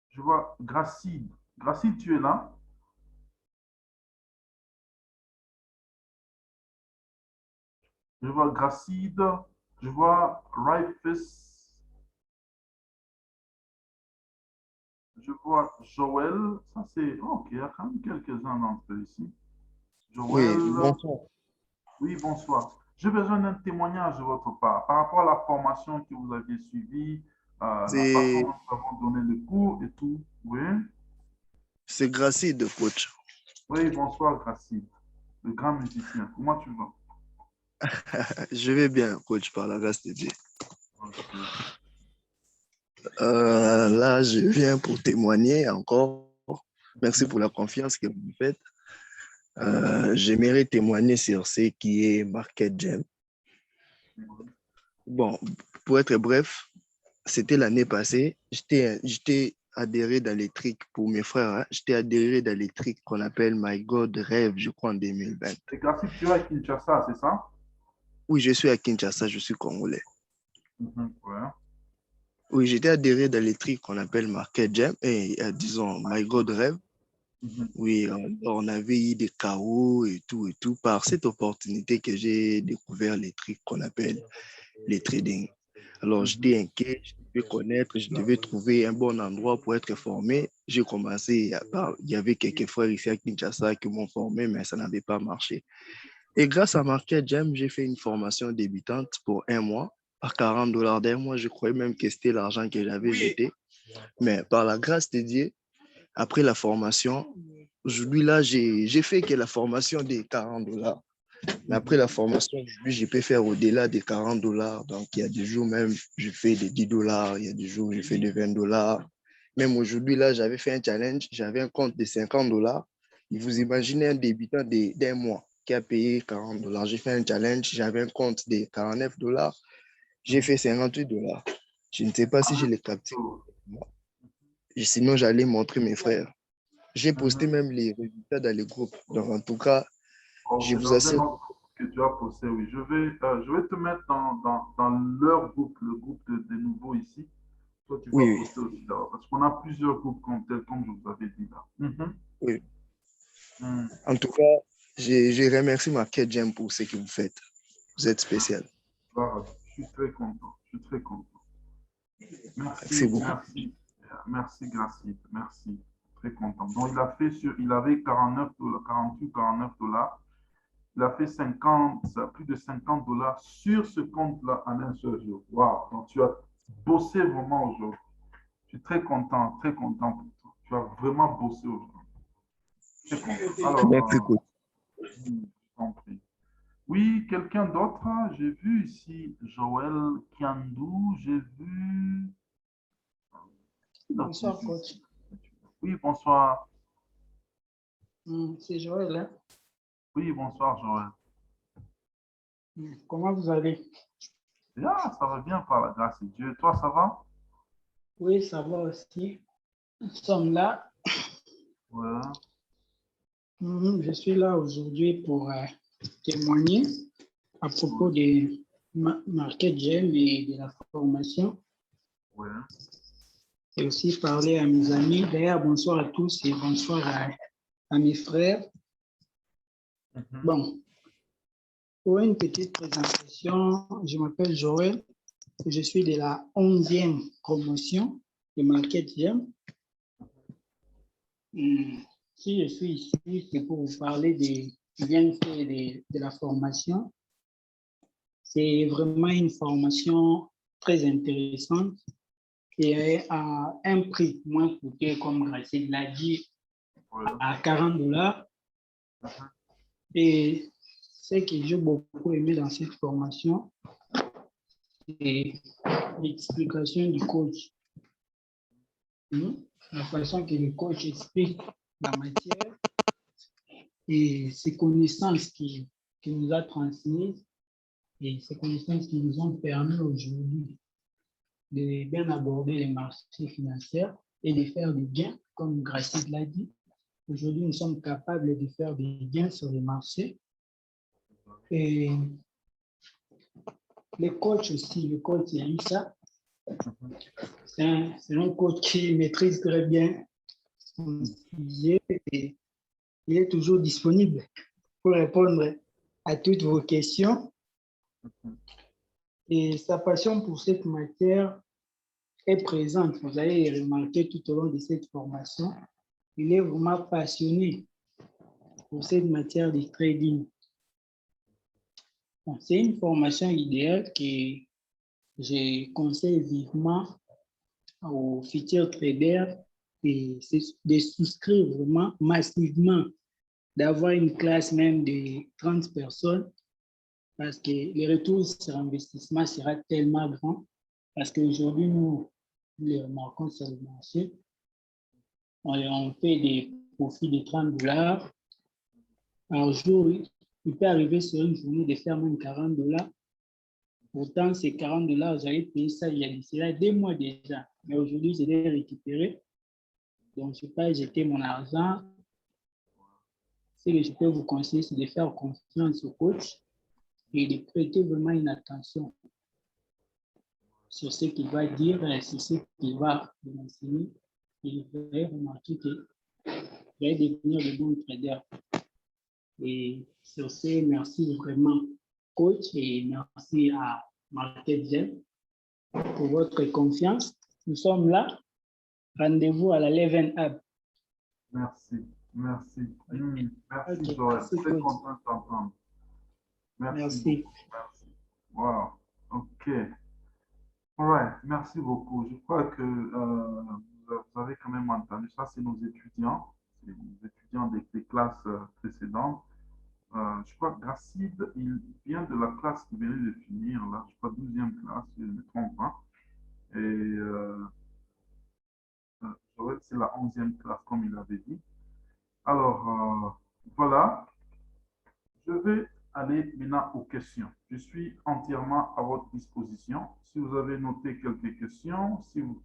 Je vois Gracide. Gracide, tu es là? Je vois Gracide. Je vois Rifus. Je vois Joël. Ça, c'est... OK, il y a quand même quelques-uns d'entre eux ici. Joël. Oui, bonsoir. Oui, bonsoir. J'ai besoin d'un témoignage de votre part par rapport à la formation que vous aviez suivie, la façon C'est dont nous avons donné le cours et tout. Oui, c'est Gracide, coach. oui, bonsoir, Gracide, le grand musicien. Comment tu vas? Je vais bien, coach, par la grâce de Dieu. Ok. Là, je viens pour témoigner encore. Merci pour la confiance que vous me faites. J'aimerais témoigner sur ce qui est Market Jam. Bon, pour être bref, c'était l'année passée. J'étais adhéré dans les trucs pour mes frères. Hein. J'étais adhéré dans les trucs qu'on appelle My God Rêve, je crois, en 2020. Et Gracide, tu es à Kinshasa, c'est ça? Oui, je suis à Kinshasa, je suis congolais. Ouais. Oui, j'étais adhéré dans les trucs qu'on appelle Market Jam et disons My God Rêve. Oui, on avait eu des chaos et tout. Par cette opportunité que j'ai découvert les trucs qu'on appelle les trading. Alors, j'étais inquiet, je devais connaître, je devais trouver un bon endroit pour être formé. J'ai commencé, il y avait quelques frères ici à Kinshasa qui m'ont formé, mais ça n'avait pas marché. Et grâce à Market Jam, j'ai fait une formation débutante pour 1 mois à $40 d'un mois. Je croyais même que c'était l'argent que j'avais jeté. Mais par la grâce de Dieu, après la formation, aujourd'hui, là, j'ai fait que la formation des $40. Mais après la formation, aujourd'hui, je peux faire au-delà des $40. Donc, il y a des jours même, je fais des $10. Il y a des jours, je fais des $20. Même aujourd'hui, là, j'avais fait un challenge. J'avais un compte de $50. Et vous imaginez un débutant d'un mois qui a payé $40. J'ai fait un challenge. J'avais un compte de $49. J'ai fait $58. Je ne sais pas si je l'ai capté. Et sinon, j'allais montrer mes frères. J'ai posté même les résultats dans les groupes. Donc, en tout cas, Ok, je vous dans un assure. autre groupe que tu as posté, oui. Je vais te mettre dans leur groupe, le groupe des nouveaux ici. Toi, tu vas Oui, poster aussi là. Parce qu'on a plusieurs groupes comme je vous avais dit là. oui. Mm. En tout cas, je remercie Market Jam pour ce que vous faites. Vous êtes spécial. Voilà, je suis très content. Je suis très content. Merci Merci, beaucoup. merci. Merci, Gracide. Merci. Très content. Donc, il avait 49 $, 48, $49. Il a fait 50, plus de $50 sur ce compte-là en un seul jour. Waouh! Donc, tu as bossé vraiment aujourd'hui. Je suis très content pour toi. Tu as vraiment bossé aujourd'hui. Très content. Merci, coach. Je t'en prie. Oui, quelqu'un d'autre? J'ai vu ici Joël Kiandou. J'ai vu. Bonsoir, coach. Oui, bonsoir. C'est Joël. Hein? Oui, bonsoir, Joël. Comment vous allez? Bien, ça va bien par la grâce de Dieu. Toi, ça va? Oui, ça va aussi. Nous sommes là. Ouais. Je suis là aujourd'hui pour témoigner à propos de Market Jam et de la formation. Ouais. Et aussi parler à mes amis. D'ailleurs, bonsoir à tous et bonsoir à mes frères. Bon, pour une petite présentation, je m'appelle Joël. Je suis de la 11e promotion de Market Jam. Si je suis ici, c'est pour vous parler des bienfaits de la formation. C'est vraiment une formation très intéressante et à un prix moins coûteux, comme Gracide l'a dit, à $40. Et ce que j'ai beaucoup aimé dans cette formation, c'est l'explication du coach. La façon que le coach explique la matière et ses connaissances qu'il nous a transmises et ces connaissances qui nous ont permis aujourd'hui de bien aborder les marchés financiers et de faire des gains, comme Gracide l'a dit. Aujourd'hui, nous sommes capables de faire des gains sur les marchés. Et le coach aussi, le coach Elissa, c'est un coach qui maîtrise très bien son sujet et il est toujours disponible pour répondre à toutes vos questions. Et sa passion pour cette matière est présente. Vous allez remarquer tout au long de cette formation. Il est vraiment passionné pour cette matière de trading. Bon, c'est une formation idéale que je conseille vivement aux futurs traders de souscrire vraiment massivement, d'avoir une classe même de 30 personnes parce que le retour sur investissement sera tellement grand parce qu'aujourd'hui, nous les remarquons sur le marché, on fait des profits de 30 $ par jour. Il peut arriver sur une journée de faire même 40 $. Pourtant, ces 40 $, j'avais payé ça il y a cela 2 mois déjà. Mais aujourd'hui, je l'ai récupéré. Donc, je ne vais pas jeter mon argent. Ce que je peux vous conseiller, c'est de faire confiance au coach et de prêter vraiment une attention sur ce qu'il va dire, sur ce qu'il va vous enseigner. Et vous allez remarquer que vous allez devenir de bons traders. Et sur ce, merci vraiment, coach, et merci à Market Gem pour votre confiance. Nous sommes là. Rendez-vous à la Leven Hub. Merci. Merci. Merci, Okay, Joël. merci, Très coach. content de t'entendre. Merci. Beaucoup. Merci. Wow. OK. All right. Merci beaucoup. Je crois que vous avez quand même entendu ça. C'est nos étudiants. C'est les étudiants des classes précédentes. Je crois que Gracide, il vient de la classe qui venait de finir, là. Je crois 12e classe, si je ne me trompe pas. Et Joël, c'est la 11e classe, comme il avait dit. Alors, voilà. Je vais aller maintenant aux questions. Je suis entièrement à votre disposition. Si vous avez noté quelques questions, si vous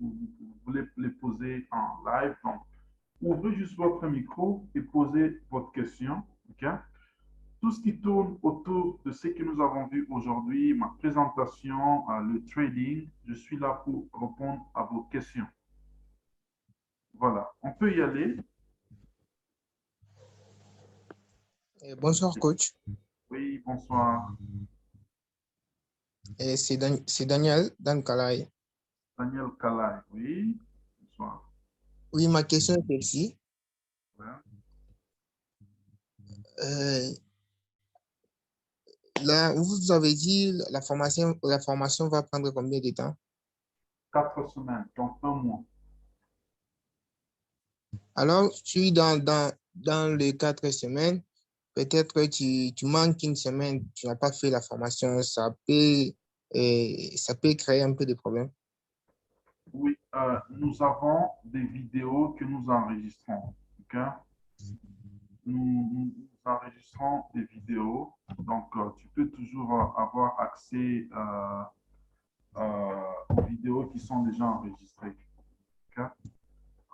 voulez les poser en live, donc ouvrez juste votre micro et posez votre question. OK? Tout ce qui tourne autour de ce que nous avons vu aujourd'hui, ma présentation, le trading, je suis là pour répondre à vos questions. Voilà, on peut y aller. Bonsoir, coach. Oui, bonsoir. C'est Daniel Dan Kalai. Daniel Kalai, oui. Bonsoir. Oui, ma question est celle-ci. Ouais. Là, vous avez dit la formation va prendre combien de temps? 4 semaines, donc 1 mois. Alors, je suis dans les 4 semaines. Peut-être que tu manques une semaine, tu n'as pas fait la formation, ça peut créer un peu de problèmes. Oui, nous avons des vidéos que nous enregistrons. Okay? Nous enregistrons des vidéos, donc tu peux toujours avoir accès aux vidéos qui sont déjà enregistrées. Okay?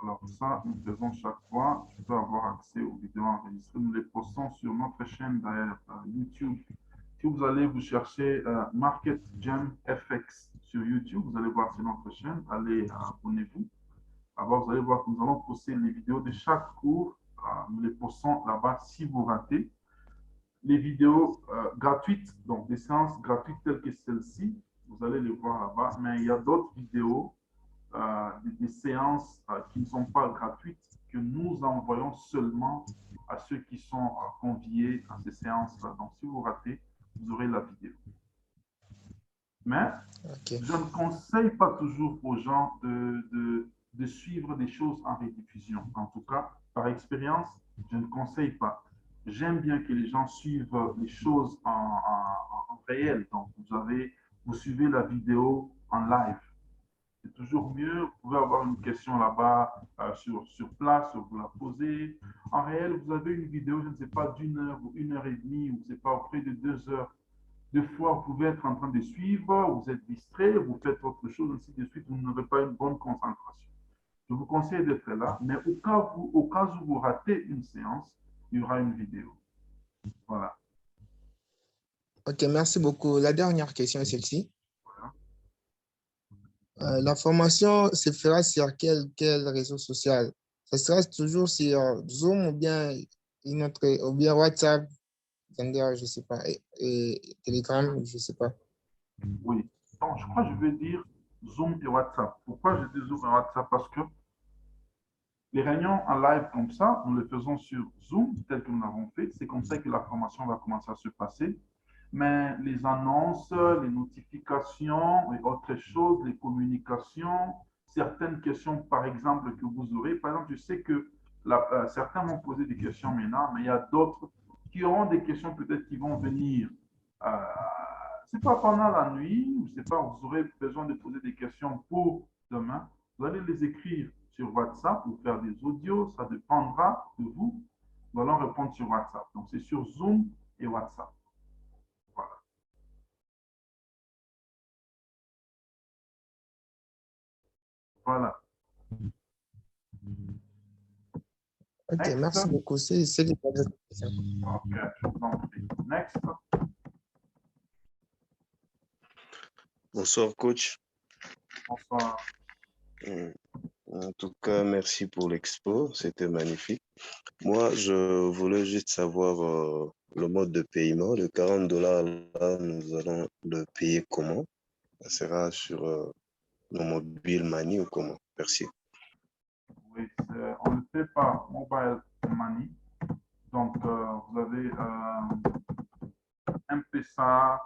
Alors ça, nous faisons chaque fois. Tu peux avoir accès aux vidéos enregistrées. Nous les postons sur notre chaîne d'ailleurs YouTube. Si vous allez vous chercher Market Gem FX sur YouTube, vous allez voir sur notre chaîne. Allez, abonnez-vous. Alors, vous allez voir que nous allons poster les vidéos de chaque cours. Nous les postons là-bas si vous ratez. Les vidéos gratuites, donc des séances gratuites telles que celle-ci, vous allez les voir là-bas. Mais il y a d'autres vidéos, des séances qui ne sont pas gratuites, que nous envoyons seulement à ceux qui sont conviés à ces séances-là. Donc, si vous ratez, vous aurez la vidéo. Mais je ne conseille pas toujours aux gens de suivre des choses en rediffusion. En tout cas, par expérience, je ne conseille pas. J'aime bien que les gens suivent les choses en réel. Donc, vous suivez la vidéo en live. C'est toujours mieux. Vous pouvez avoir une question là-bas sur place, vous la posez. En réel, vous avez une vidéo, je ne sais pas, d'1 heure ou 1h30, ou je ne sais pas, près de 2 heures. Des fois, vous pouvez être en train de suivre, vous êtes distrait, vous faites autre chose, ainsi de suite, vous n'aurez pas une bonne concentration. Je vous conseille d'être là, mais au cas où vous ratez une séance, il y aura une vidéo. Voilà. Ok, merci beaucoup. La dernière question est celle-ci. La formation se fera sur quel réseau social? Ce sera toujours sur Zoom ou bien WhatsApp, je ne sais pas, et Telegram, je ne sais pas. Oui. Donc, je crois que je vais dire Zoom et WhatsApp. Pourquoi je dis Zoom et WhatsApp? Parce que les réunions en live comme ça, nous les faisons sur Zoom, tel que nous l'avons fait. C'est comme ça que la formation va commencer à se passer. mais les annonces, les notifications et autres choses, les communications, certaines questions, par exemple, que vous aurez. Par exemple, je sais que certains m'ont posé des questions maintenant, mais il y a d'autres qui auront des questions peut-être qui vont venir. C'est pas pendant la nuit, ou c'est pas, vous aurez besoin de poser des questions pour demain. Vous allez les écrire sur WhatsApp ou faire des audios, ça dépendra de vous. Nous allons répondre sur WhatsApp. Donc, c'est sur Zoom et WhatsApp. Voilà. Voilà. Ok, Next. merci beaucoup. C'est les questions. Ok, je vous en prie. Next. Bonsoir, coach. Bonsoir. En tout cas, merci pour l'expo. C'était magnifique. Moi, je voulais juste savoir le mode de paiement. Le 40 $, là, nous allons le payer comment? Ça sera sur nos mobile money ou comment? Merci. Oui, on ne le fait par mobile money. Donc, vous avez M-Pesa,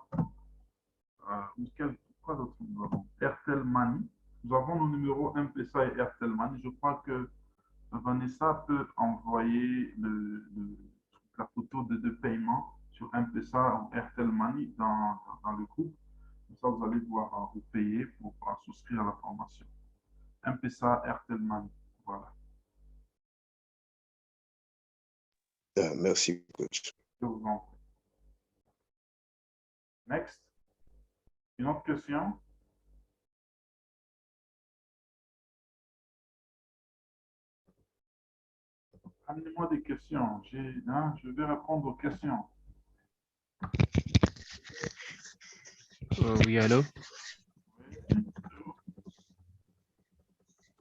quoi d'autre nous avons? Airtel Money. Nous avons nos numéros M-Pesa et Airtel Money. Je crois que Vanessa peut envoyer la photo de paiement sur M-Pesa ou Airtel Money dans le groupe. Comme ça, vous allez pouvoir vous payer pour souscrire à la formation. M-Pesa, Airtel Money. Voilà. Merci, coach. Je vous en prie. Next. Une autre question? Amenez-moi des questions. Je vais répondre aux questions. Oui, allô?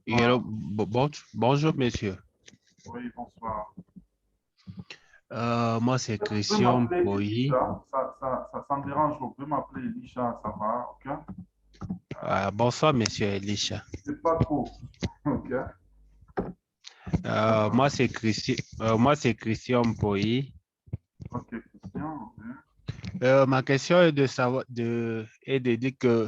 Oui, allô? Bonjour, monsieur. Oui, bonsoir. Moi, c'est Christian Boyi. Ça me dérange. Vous pouvez m'appeler Elisha, ça va, ok? Bonsoir, monsieur Elisha. C'est pas trop, ok? Moi, c'est Christian Boyi. Ok, Christian. Ma question est de savoir, est de dire que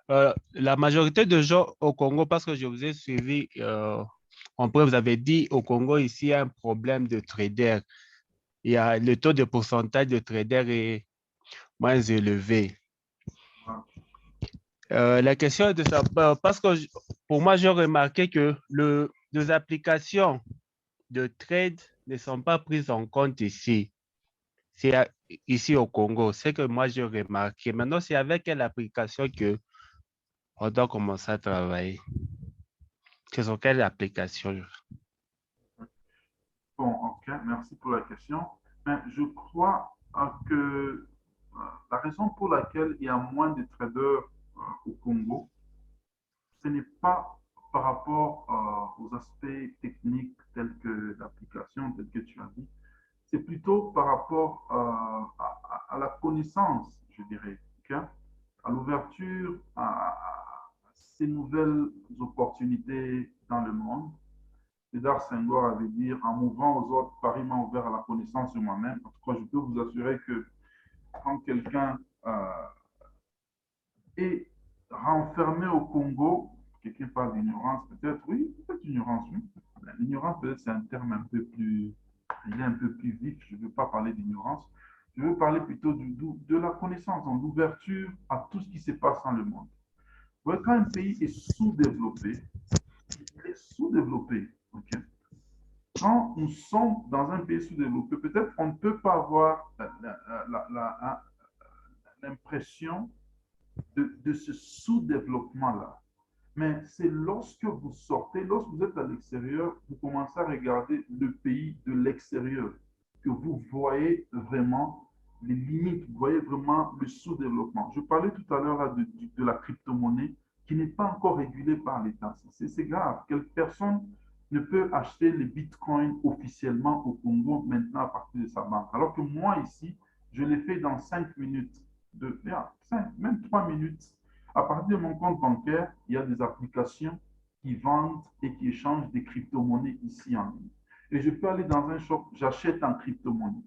la majorité de gens au Congo, parce que je vous ai suivi, vous avez dit au Congo, ici, il y a un problème de trader. Il y a le taux de pourcentage de traders est moins élevé. La question est de savoir, parce que pour moi, j'ai remarqué que les applications de trade ne sont pas prises en compte ici. C'est ici au Congo, c'est que moi j'ai remarqué. Maintenant, c'est avec quelle application que on doit commencer à travailler? Sur quelle application? Bon, ok, merci pour la question. Mais je crois que la raison pour laquelle il y a moins de traders au Congo, ce n'est pas par rapport aux aspects techniques tels que l'application, tels que tu as dit, c'est plutôt par rapport à la connaissance, je dirais, okay? À l'ouverture à ces nouvelles opportunités dans le monde. Cédar Senghor avait dit, en m'ouvrant aux autres, Paris m'a ouvert à la connaissance de moi-même. En tout cas, je peux vous assurer que quand quelqu'un est renfermé au Congo, quelqu'un parle d'ignorance, peut-être, oui, peut-être ignorance, oui. L'ignorance, peut-être, c'est un terme un peu plus, il est un peu plus vif. Je ne veux pas parler d'ignorance. Je veux parler plutôt de la connaissance, donc l'ouverture à tout ce qui se passe dans le monde. Ouais, quand un pays est sous-développé, il est sous-développé. Okay? Quand nous sommes dans un pays sous-développé, peut-être on ne peut pas avoir l'impression de ce sous-développement-là. Mais c'est lorsque vous sortez, lorsque vous êtes à l'extérieur, vous commencez à regarder le pays de l'extérieur, que vous voyez vraiment les limites, vous voyez vraiment le sous-développement. Je parlais tout à l'heure de la crypto-monnaie qui n'est pas encore régulée par l'État. C'est grave. Quelle personne ne peut acheter les bitcoins officiellement au Congo maintenant à partir de sa banque? Alors que moi ici, je l'ai fait dans 5 minutes, même 3 minutes. À partir de mon compte bancaire, il y a des applications qui vendent et qui échangent des crypto-monnaies ici en ligne. Et je peux aller dans un shop, j'achète en crypto-monnaie.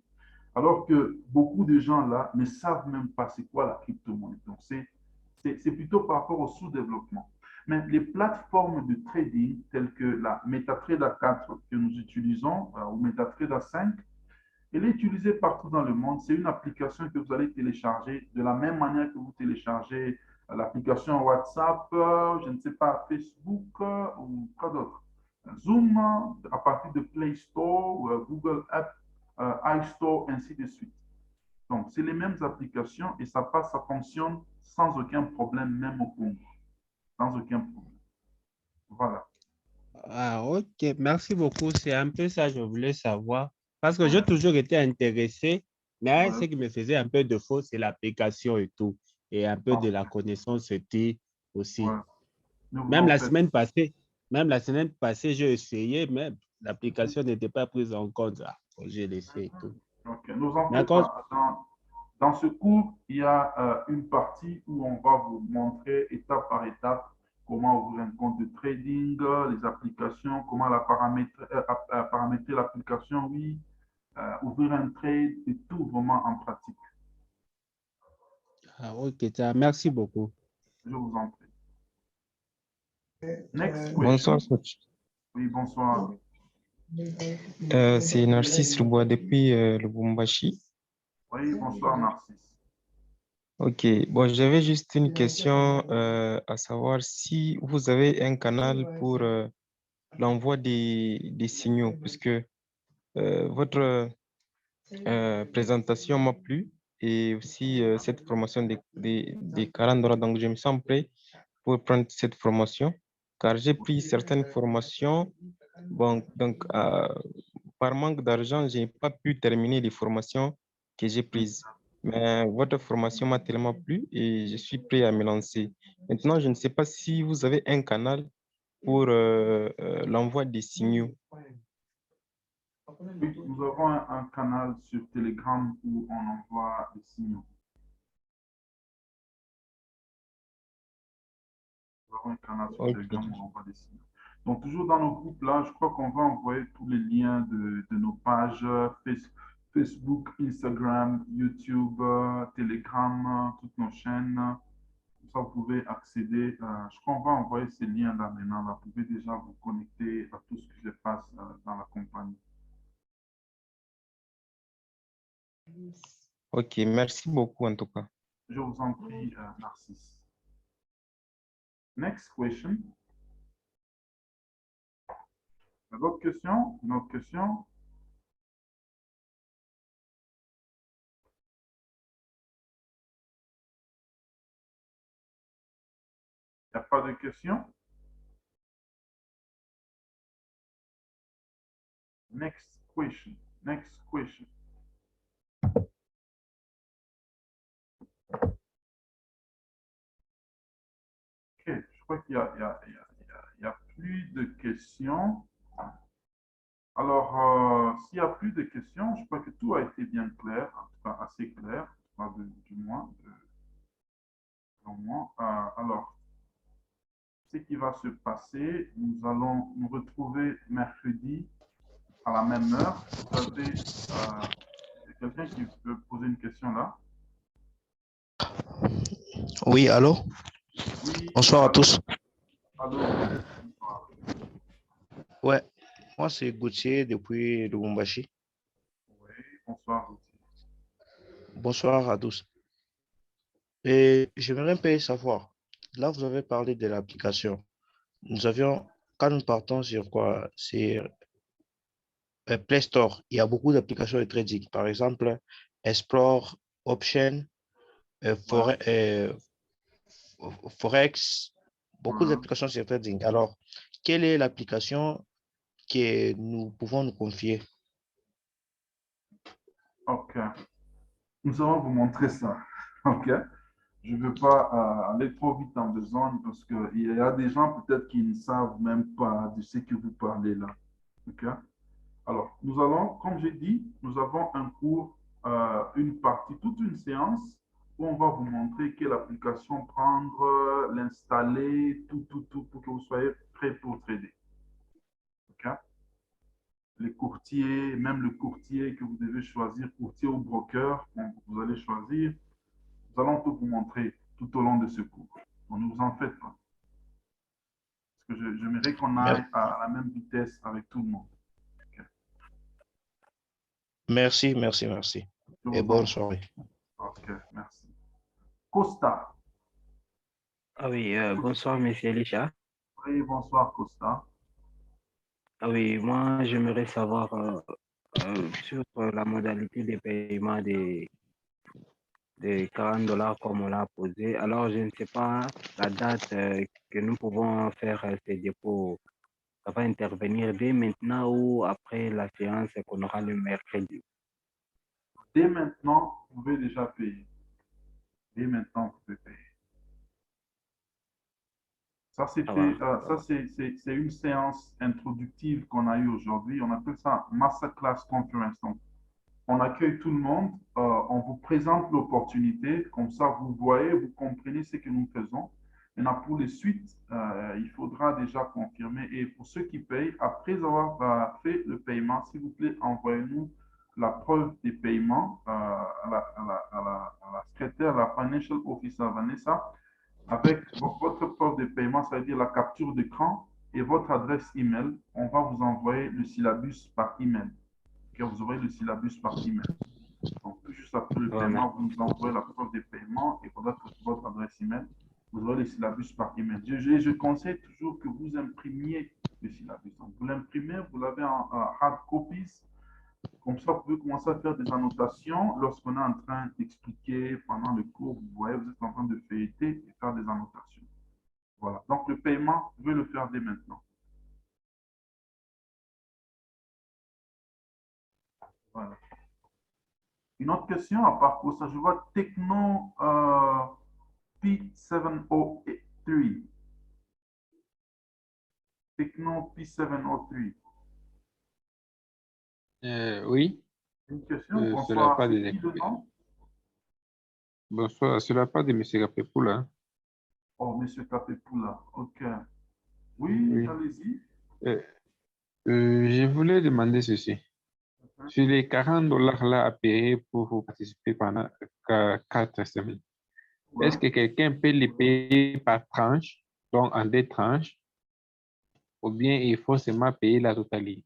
Alors que beaucoup de gens là ne savent même pas c'est quoi la crypto-monnaie. Donc, c'est plutôt par rapport au sous-développement. Mais les plateformes de trading telles que la MetaTrader 4 que nous utilisons ou MetaTrader 5, elle est utilisée partout dans le monde. C'est une application que vous allez télécharger de la même manière que vous téléchargez l'application WhatsApp, je ne sais pas, Facebook ou quoi d'autre. Zoom à partir de Play Store ou Google App, iStore, ainsi de suite. Donc, c'est les mêmes applications et ça passe, ça fonctionne sans aucun problème, même au Congo. Sans aucun problème. Voilà. Ah, ok, merci beaucoup. C'est un peu ça que je voulais savoir. Parce que j'ai toujours été intéressé, mais ce qui me faisait un peu de faux, c'est l'application et tout. Et un peu de la connaissance aussi. Même la semaine passée, j'ai essayé, mais l'application n'était pas prise en compte. Ah, j'ai laissé et tout. Ok, nous en Mais faites pas. Dans ce cours, il y a une partie où on va vous montrer étape par étape comment ouvrir un compte de trading, les applications, comment paramétrer l'application, oui, ouvrir un trade et tout vraiment en pratique. Ah, ok, merci beaucoup. Je vous en prie. Next question. Bonsoir, coach. Oui, bonsoir. C'est Narcisse Loubois depuis Lubumbashi. Oui, bonsoir Narcisse. Ok, bon, j'avais juste une question à savoir si vous avez un canal pour l'envoi des signaux, puisque votre présentation m'a plu et aussi cette formation des 40 dollars. Donc, je me sens prêt pour prendre cette formation car j'ai pris certaines formations. Bon, donc, par manque d'argent, je n'ai pas pu terminer les formations que j'ai prises. Mais votre formation m'a tellement plu et je suis prêt à me lancer. Maintenant, je ne sais pas si vous avez un canal pour l'envoi des signaux. Oui, nous avons un canal sur Telegram où on envoie des signaux. Nous avons un canal sur Telegram où on envoie des signaux. Donc, toujours dans nos groupes là, je crois qu'on va envoyer tous les liens de nos pages Facebook, Instagram, YouTube, Telegram, toutes nos chaînes. Comme ça, vous pouvez accéder. Je crois qu'on va envoyer ces liens là maintenant. Là. Vous pouvez déjà vous connecter à tout ce qui se passe dans la compagnie. Ok, merci beaucoup en tout cas. Je vous en prie, Narcisse. Next question. D'autres questions? Une autre question? Il n'y a pas de questions? Next question. Next question. Ok, je crois qu'il y a plus de questions. Alors, s'il n'y a plus de questions, je crois que tout a été bien clair, en tout cas assez clair, du moins. Alors, ce qui va se passer, nous allons nous retrouver mercredi à la même heure. Vous avez quelqu'un qui veut poser une question là? Oui, allô? Oui. Bonsoir à tous. Allô. Bonsoir. Ouais, moi c'est Gauthier depuis Lubumbashi. Oui, bonsoir Gauthier. Bonsoir à tous. Et j'aimerais un peu savoir, là vous avez parlé de l'application. Quand nous partons sur quoi? C'est Play Store, il y a beaucoup d'applications de trading. Par exemple, Explore, Option, Forex, beaucoup d'applications sur trading. Alors, quelle est l'application que nous pouvons nous confier? Ok. Nous allons vous montrer ça. Ok. Je ne veux pas aller trop vite en besogne parce qu'il y a des gens peut-être qui ne savent même pas de ce que vous parlez là. Ok. Alors, nous allons, comme j'ai dit, nous avons un cours, une partie, toute une séance où on va vous montrer quelle application prendre, l'installer, tout, pour que vous soyez prêt pour trader. OK? les courtiers, même le courtier que vous devez choisir, courtier ou broker, vous allez choisir. Nous allons tout vous montrer tout au long de ce cours. Donc, ne vous en faites pas. Parce que j'aimerais qu'on aille à la même vitesse avec tout le monde. Okay. Merci. Et bonne soirée. Ok, merci. Costa. Ah oui, bonsoir, monsieur Elisha. Oui, bonsoir, Costa. Ah oui, moi, j'aimerais savoir sur la modalité de paiement des 40 $ comme on l'a posé. Alors, je ne sais pas la date que nous pouvons faire ces dépôts. Ça va intervenir dès maintenant ou après la séance qu'on aura le mercredi? Dès maintenant, vous pouvez déjà payer. Dès maintenant, vous pouvez payer. Ça, c'est une séance introductive qu'on a eue aujourd'hui. On appelle ça Masterclass Conference. Donc, on accueille tout le monde, on vous présente l'opportunité, comme ça vous voyez, vous comprenez ce que nous faisons. Maintenant, pour les suites, il faudra déjà confirmer. Et pour ceux qui payent, après avoir fait le paiement, s'il vous plaît, envoyez-nous la preuve des paiements à la secrétaire, la Financial Officer Vanessa, avec votre preuve de paiement, ça veut dire la capture d'écran et votre adresse email. On va vous envoyer le syllabus par email. Vous aurez le syllabus par email. Donc, juste après le paiement, vous nous envoyez la preuve de paiement et votre adresse email. Vous aurez le syllabus par email. Je conseille toujours que vous imprimiez le syllabus. Donc, vous l'imprimez, vous l'avez en hard copies. Comme ça, vous pouvez commencer à faire des annotations lorsqu'on est en train d'expliquer pendant le cours. Vous voyez, vous êtes en train de feuilleter et faire des annotations. Voilà. Donc, le paiement, vous pouvez le faire dès maintenant. Voilà. Une autre question à part pour ça, je vois Techno P703. Techno P703. Oui. Une question, Sur la bonsoir. part C'est qui le nom? Bonsoir, sur la part de M. Kapepoula. Oh, M. Kapepoula, ok. Oui, allez-y. Je voulais demander ceci. Sur les 40 $ là à payer pour vous participer pendant 4 semaines, est-ce que quelqu'un peut les payer par tranche, donc en 2 tranches, ou bien il faut seulement payer la totalité?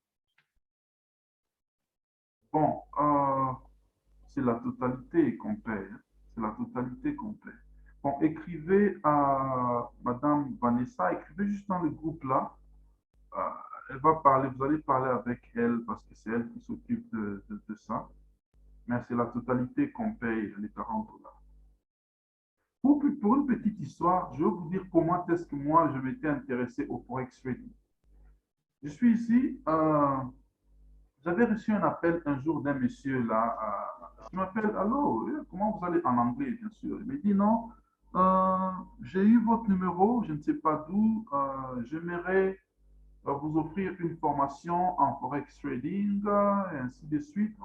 Bon, c'est la totalité qu'on paye. C'est la totalité qu'on paye. Bon, écrivez à Madame Vanessa, écrivez juste dans le groupe là. Elle va parler, vous allez parler avec elle parce que c'est elle qui s'occupe de ça. Mais c'est la totalité qu'on paye, les 40 $. Pour une petite histoire, je vais vous dire comment est-ce que moi, je m'étais intéressé au Forex Trading. Je suis ici, j'avais reçu un appel un jour d'un monsieur là, qui m'appelle, allô, comment vous allez en anglais, bien sûr. Il me dit, non, j'ai eu votre numéro, je ne sais pas d'où, j'aimerais vous offrir une formation en Forex Trading, et ainsi de suite.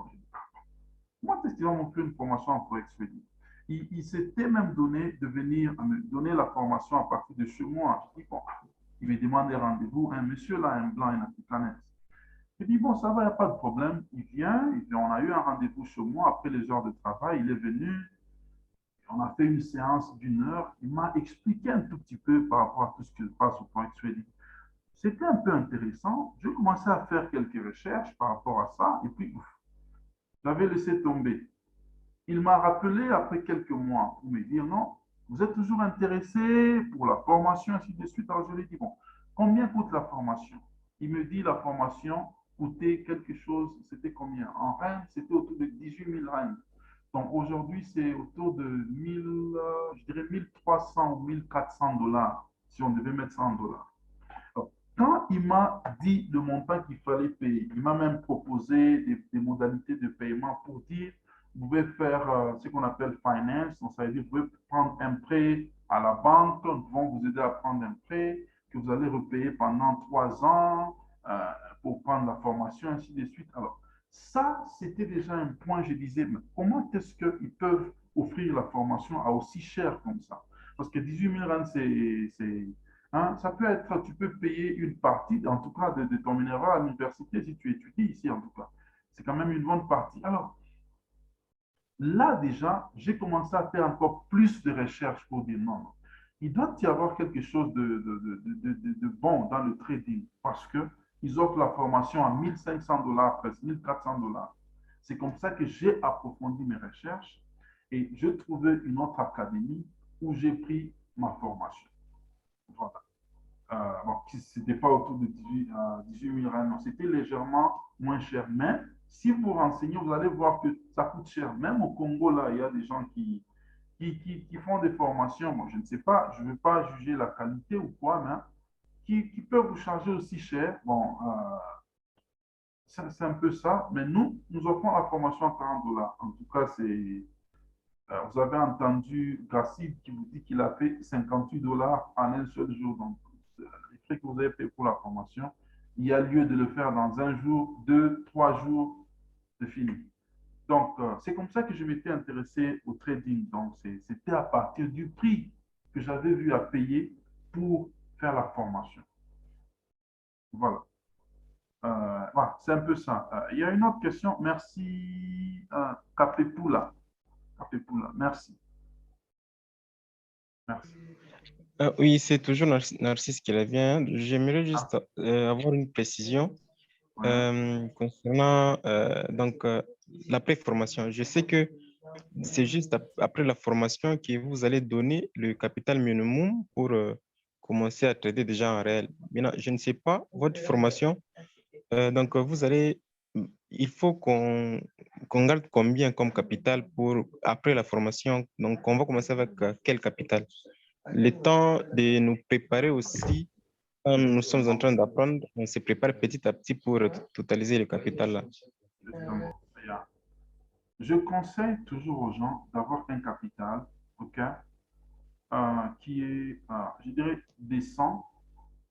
Moi, est-ce qu'il va m'offrir une formation en Forex Trading? Il s'était même donné de venir me donner la formation à partir de chez moi. Je dis, bon, il me demande des rendez-vous. Un monsieur là, un blanc, un africain. Je dis, bon, ça va, il n'y a pas de problème. Il vient, on a eu un rendez-vous chez moi après les heures de travail. Il est venu, on a fait une séance d'1 heure. Il m'a expliqué un tout petit peu par rapport à tout ce qui se passe au Forex Trading. C'était un peu intéressant. J'ai commencé à faire quelques recherches par rapport à ça. Et puis, j'avais laissé tomber. Il m'a rappelé après quelques mois pour me dire, non, vous êtes toujours intéressé pour la formation, ainsi de suite. Alors, je lui ai dit, bon, combien coûte la formation? Il me dit, la formation coûtait quelque chose, c'était combien? En rand, c'était autour de 18 000 rand. Donc, aujourd'hui, c'est autour de 1000, je dirais 1300 ou 1400 $, si on devait mettre ça en dollars. Quand il m'a dit le montant qu'il fallait payer, il m'a même proposé des modalités de paiement pour dire, vous pouvez faire ce qu'on appelle finance, donc ça veut dire vous pouvez prendre un prêt à la banque, nous vont vous aider à prendre un prêt que vous allez repayer pendant 3 ans pour prendre la formation, ainsi de suite. Alors, ça, c'était déjà un point, je disais, mais comment est-ce qu'ils peuvent offrir la formation à aussi cher comme ça? Parce que 18 000 rand, Hein, ça peut être, tu peux payer une partie, en tout cas, de ton minéral à l'université si tu étudies ici, en tout cas. C'est quand même une bonne partie. Alors, là, déjà, j'ai commencé à faire encore plus de recherches pour dire non, non. Il doit y avoir quelque chose de bon dans le trading parce qu'ils offrent la formation à 1500 dollars, presque 1400 dollars. C'est comme ça que j'ai approfondi mes recherches et j'ai trouvé une autre académie où j'ai pris ma formation. Voilà. Bon, ce n'était pas autour de 18 000 rands, non, c'était légèrement moins cher. Mais si vous vous renseignez, vous allez voir que ça coûte cher. Même au Congo, là, il y a des gens qui font des formations. Bon, je ne sais pas, je ne veux pas juger la qualité ou quoi, mais qui peuvent vous charger aussi cher. Bon, c'est un peu ça. Mais nous offrons la formation à 40 dollars. En tout cas, c'est. Vous avez entendu Gassid qui vous dit qu'il a fait 58 dollars en un seul jour. Donc, les frais que vous avez payé pour la formation, il y a lieu de le faire dans un jour, 2, 3 jours, c'est fini. Donc, c'est comme ça que je m'étais intéressé au trading. Donc, c'était à partir du prix que j'avais vu à payer pour faire la formation. Voilà. Voilà, c'est un peu ça. Il y a une autre question. Merci, Capepula. Capepula, merci. Merci. Oui, c'est toujours Narcisse qui revient. J'aimerais juste avoir une précision concernant la préformation. Je sais que c'est juste après la formation que vous allez donner le capital minimum pour commencer à trader déjà en réel. Maintenant, je ne sais pas, votre formation, vous allez, il faut qu'on garde combien comme capital pour après la formation. Donc, on va commencer avec quel capital? Le temps de nous préparer aussi, quand nous sommes en train d'apprendre, on se prépare petit à petit pour totaliser le capital là. Justement, je conseille toujours aux gens d'avoir un capital, ok, qui est, je dirais, décent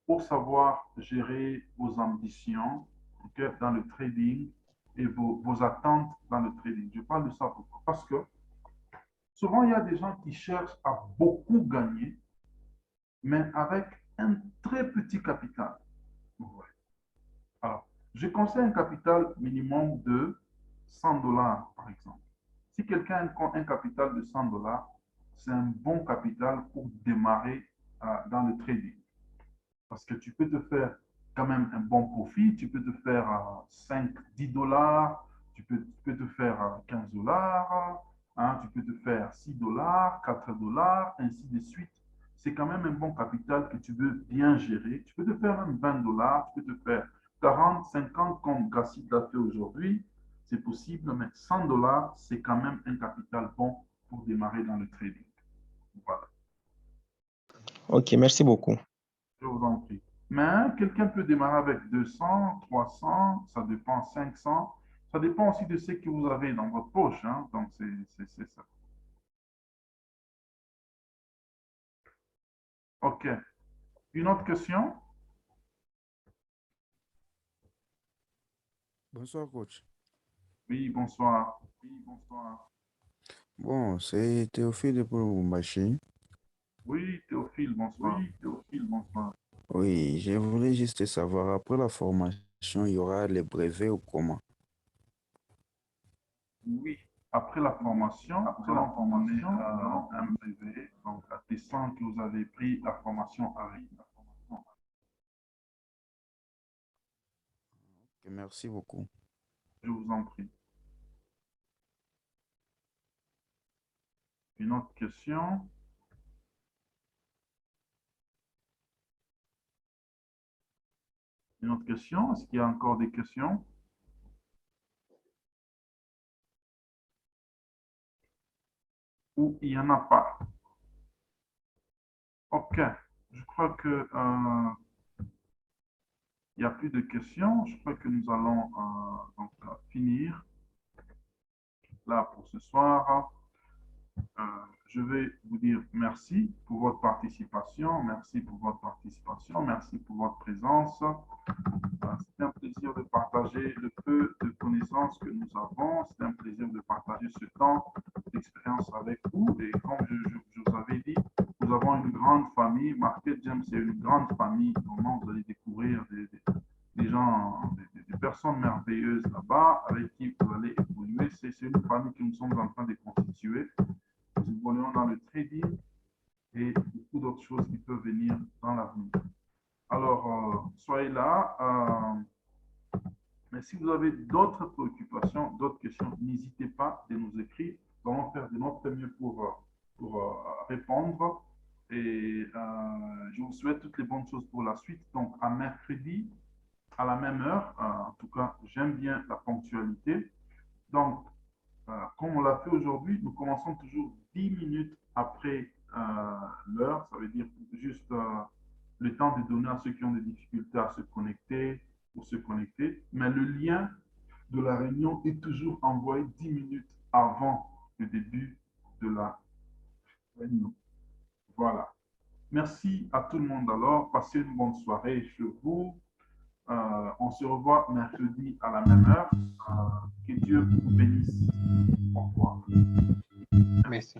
pour savoir gérer vos ambitions, ok, dans le trading et vos attentes dans le trading. Je parle de ça pourquoi? Parce que souvent, il y a des gens qui cherchent à beaucoup gagner, mais avec un très petit capital. Ouais. Alors, je conseille un capital minimum de 100 dollars, par exemple. Si quelqu'un a un capital de 100 dollars, c'est un bon capital pour démarrer dans le trading. Parce que tu peux te faire quand même un bon profit, tu peux te faire 5, 10 dollars, tu peux te faire 15 dollars, hein, tu peux te faire 6 dollars, 4 dollars, ainsi de suite. C'est quand même un bon capital que tu veux bien gérer. Tu peux te faire même 20 dollars, tu peux te faire 40, 50 comme Gassit l'a fait aujourd'hui. C'est possible, mais 100 dollars, c'est quand même un capital bon pour démarrer dans le trading. Voilà. Ok, merci beaucoup. Je vous en prie. Mais quelqu'un peut démarrer avec 200, 300, ça dépend, 500. Ça dépend aussi de ce que vous avez dans votre poche. Hein. Donc, c'est ça. OK. Une autre question? Bonsoir, coach. Oui, bonsoir. Oui, bonsoir. Bon, c'est Théophile de Lubumbashi. Oui, Théophile, bonsoir. Oui, Théophile, bonsoir. Oui, je voulais juste savoir, après la formation, il y aura les brevets ou comment? Oui. Après la formation, nous allons former un brevet, donc attestant que vous avez pris la formation avec. Merci beaucoup. Je vous en prie. Une autre question? Une autre question? Est-ce qu'il y a encore des questions? Ou il n'y en a pas? OK. Je crois que il n'y a plus de questions. Je crois que nous allons donc, finir là pour ce soir. je vais vous dire merci pour votre participation, merci pour votre participation, merci pour votre présence. C'est un plaisir de partager le peu de connaissances que nous avons. C'est un plaisir de partager ce temps d'expérience avec vous. Et comme je vous avais dit, nous avons une grande famille. Market Jam, c'est une grande famille. Vraiment, vous allez découvrir des gens, des personnes merveilleuses là-bas avec qui vous allez évoluer. C'est une famille que nous sommes en train de constituer. Nous évoluons dans le trading et beaucoup d'autres choses qui peuvent venir dans l'avenir. Alors, soyez là. Mais si vous avez d'autres préoccupations, d'autres questions, n'hésitez pas de nous écrire. Nous allons faire de notre mieux pour répondre. Et je vous souhaite toutes les bonnes choses pour la suite. Donc, à mercredi, à la même heure. En tout cas, j'aime bien la ponctualité. Donc, comme on l'a fait aujourd'hui, nous commençons toujours 10 minutes après l'heure. Ça veut dire juste le temps de donner à ceux qui ont des difficultés à se connecter ou se connecter. Mais le lien de la réunion est toujours envoyé 10 minutes avant le début de la réunion. Voilà. Merci à tout le monde alors. Passez une bonne soirée chez vous. On se revoit mercredi à la même heure. Que Dieu vous bénisse. Au revoir. Merci.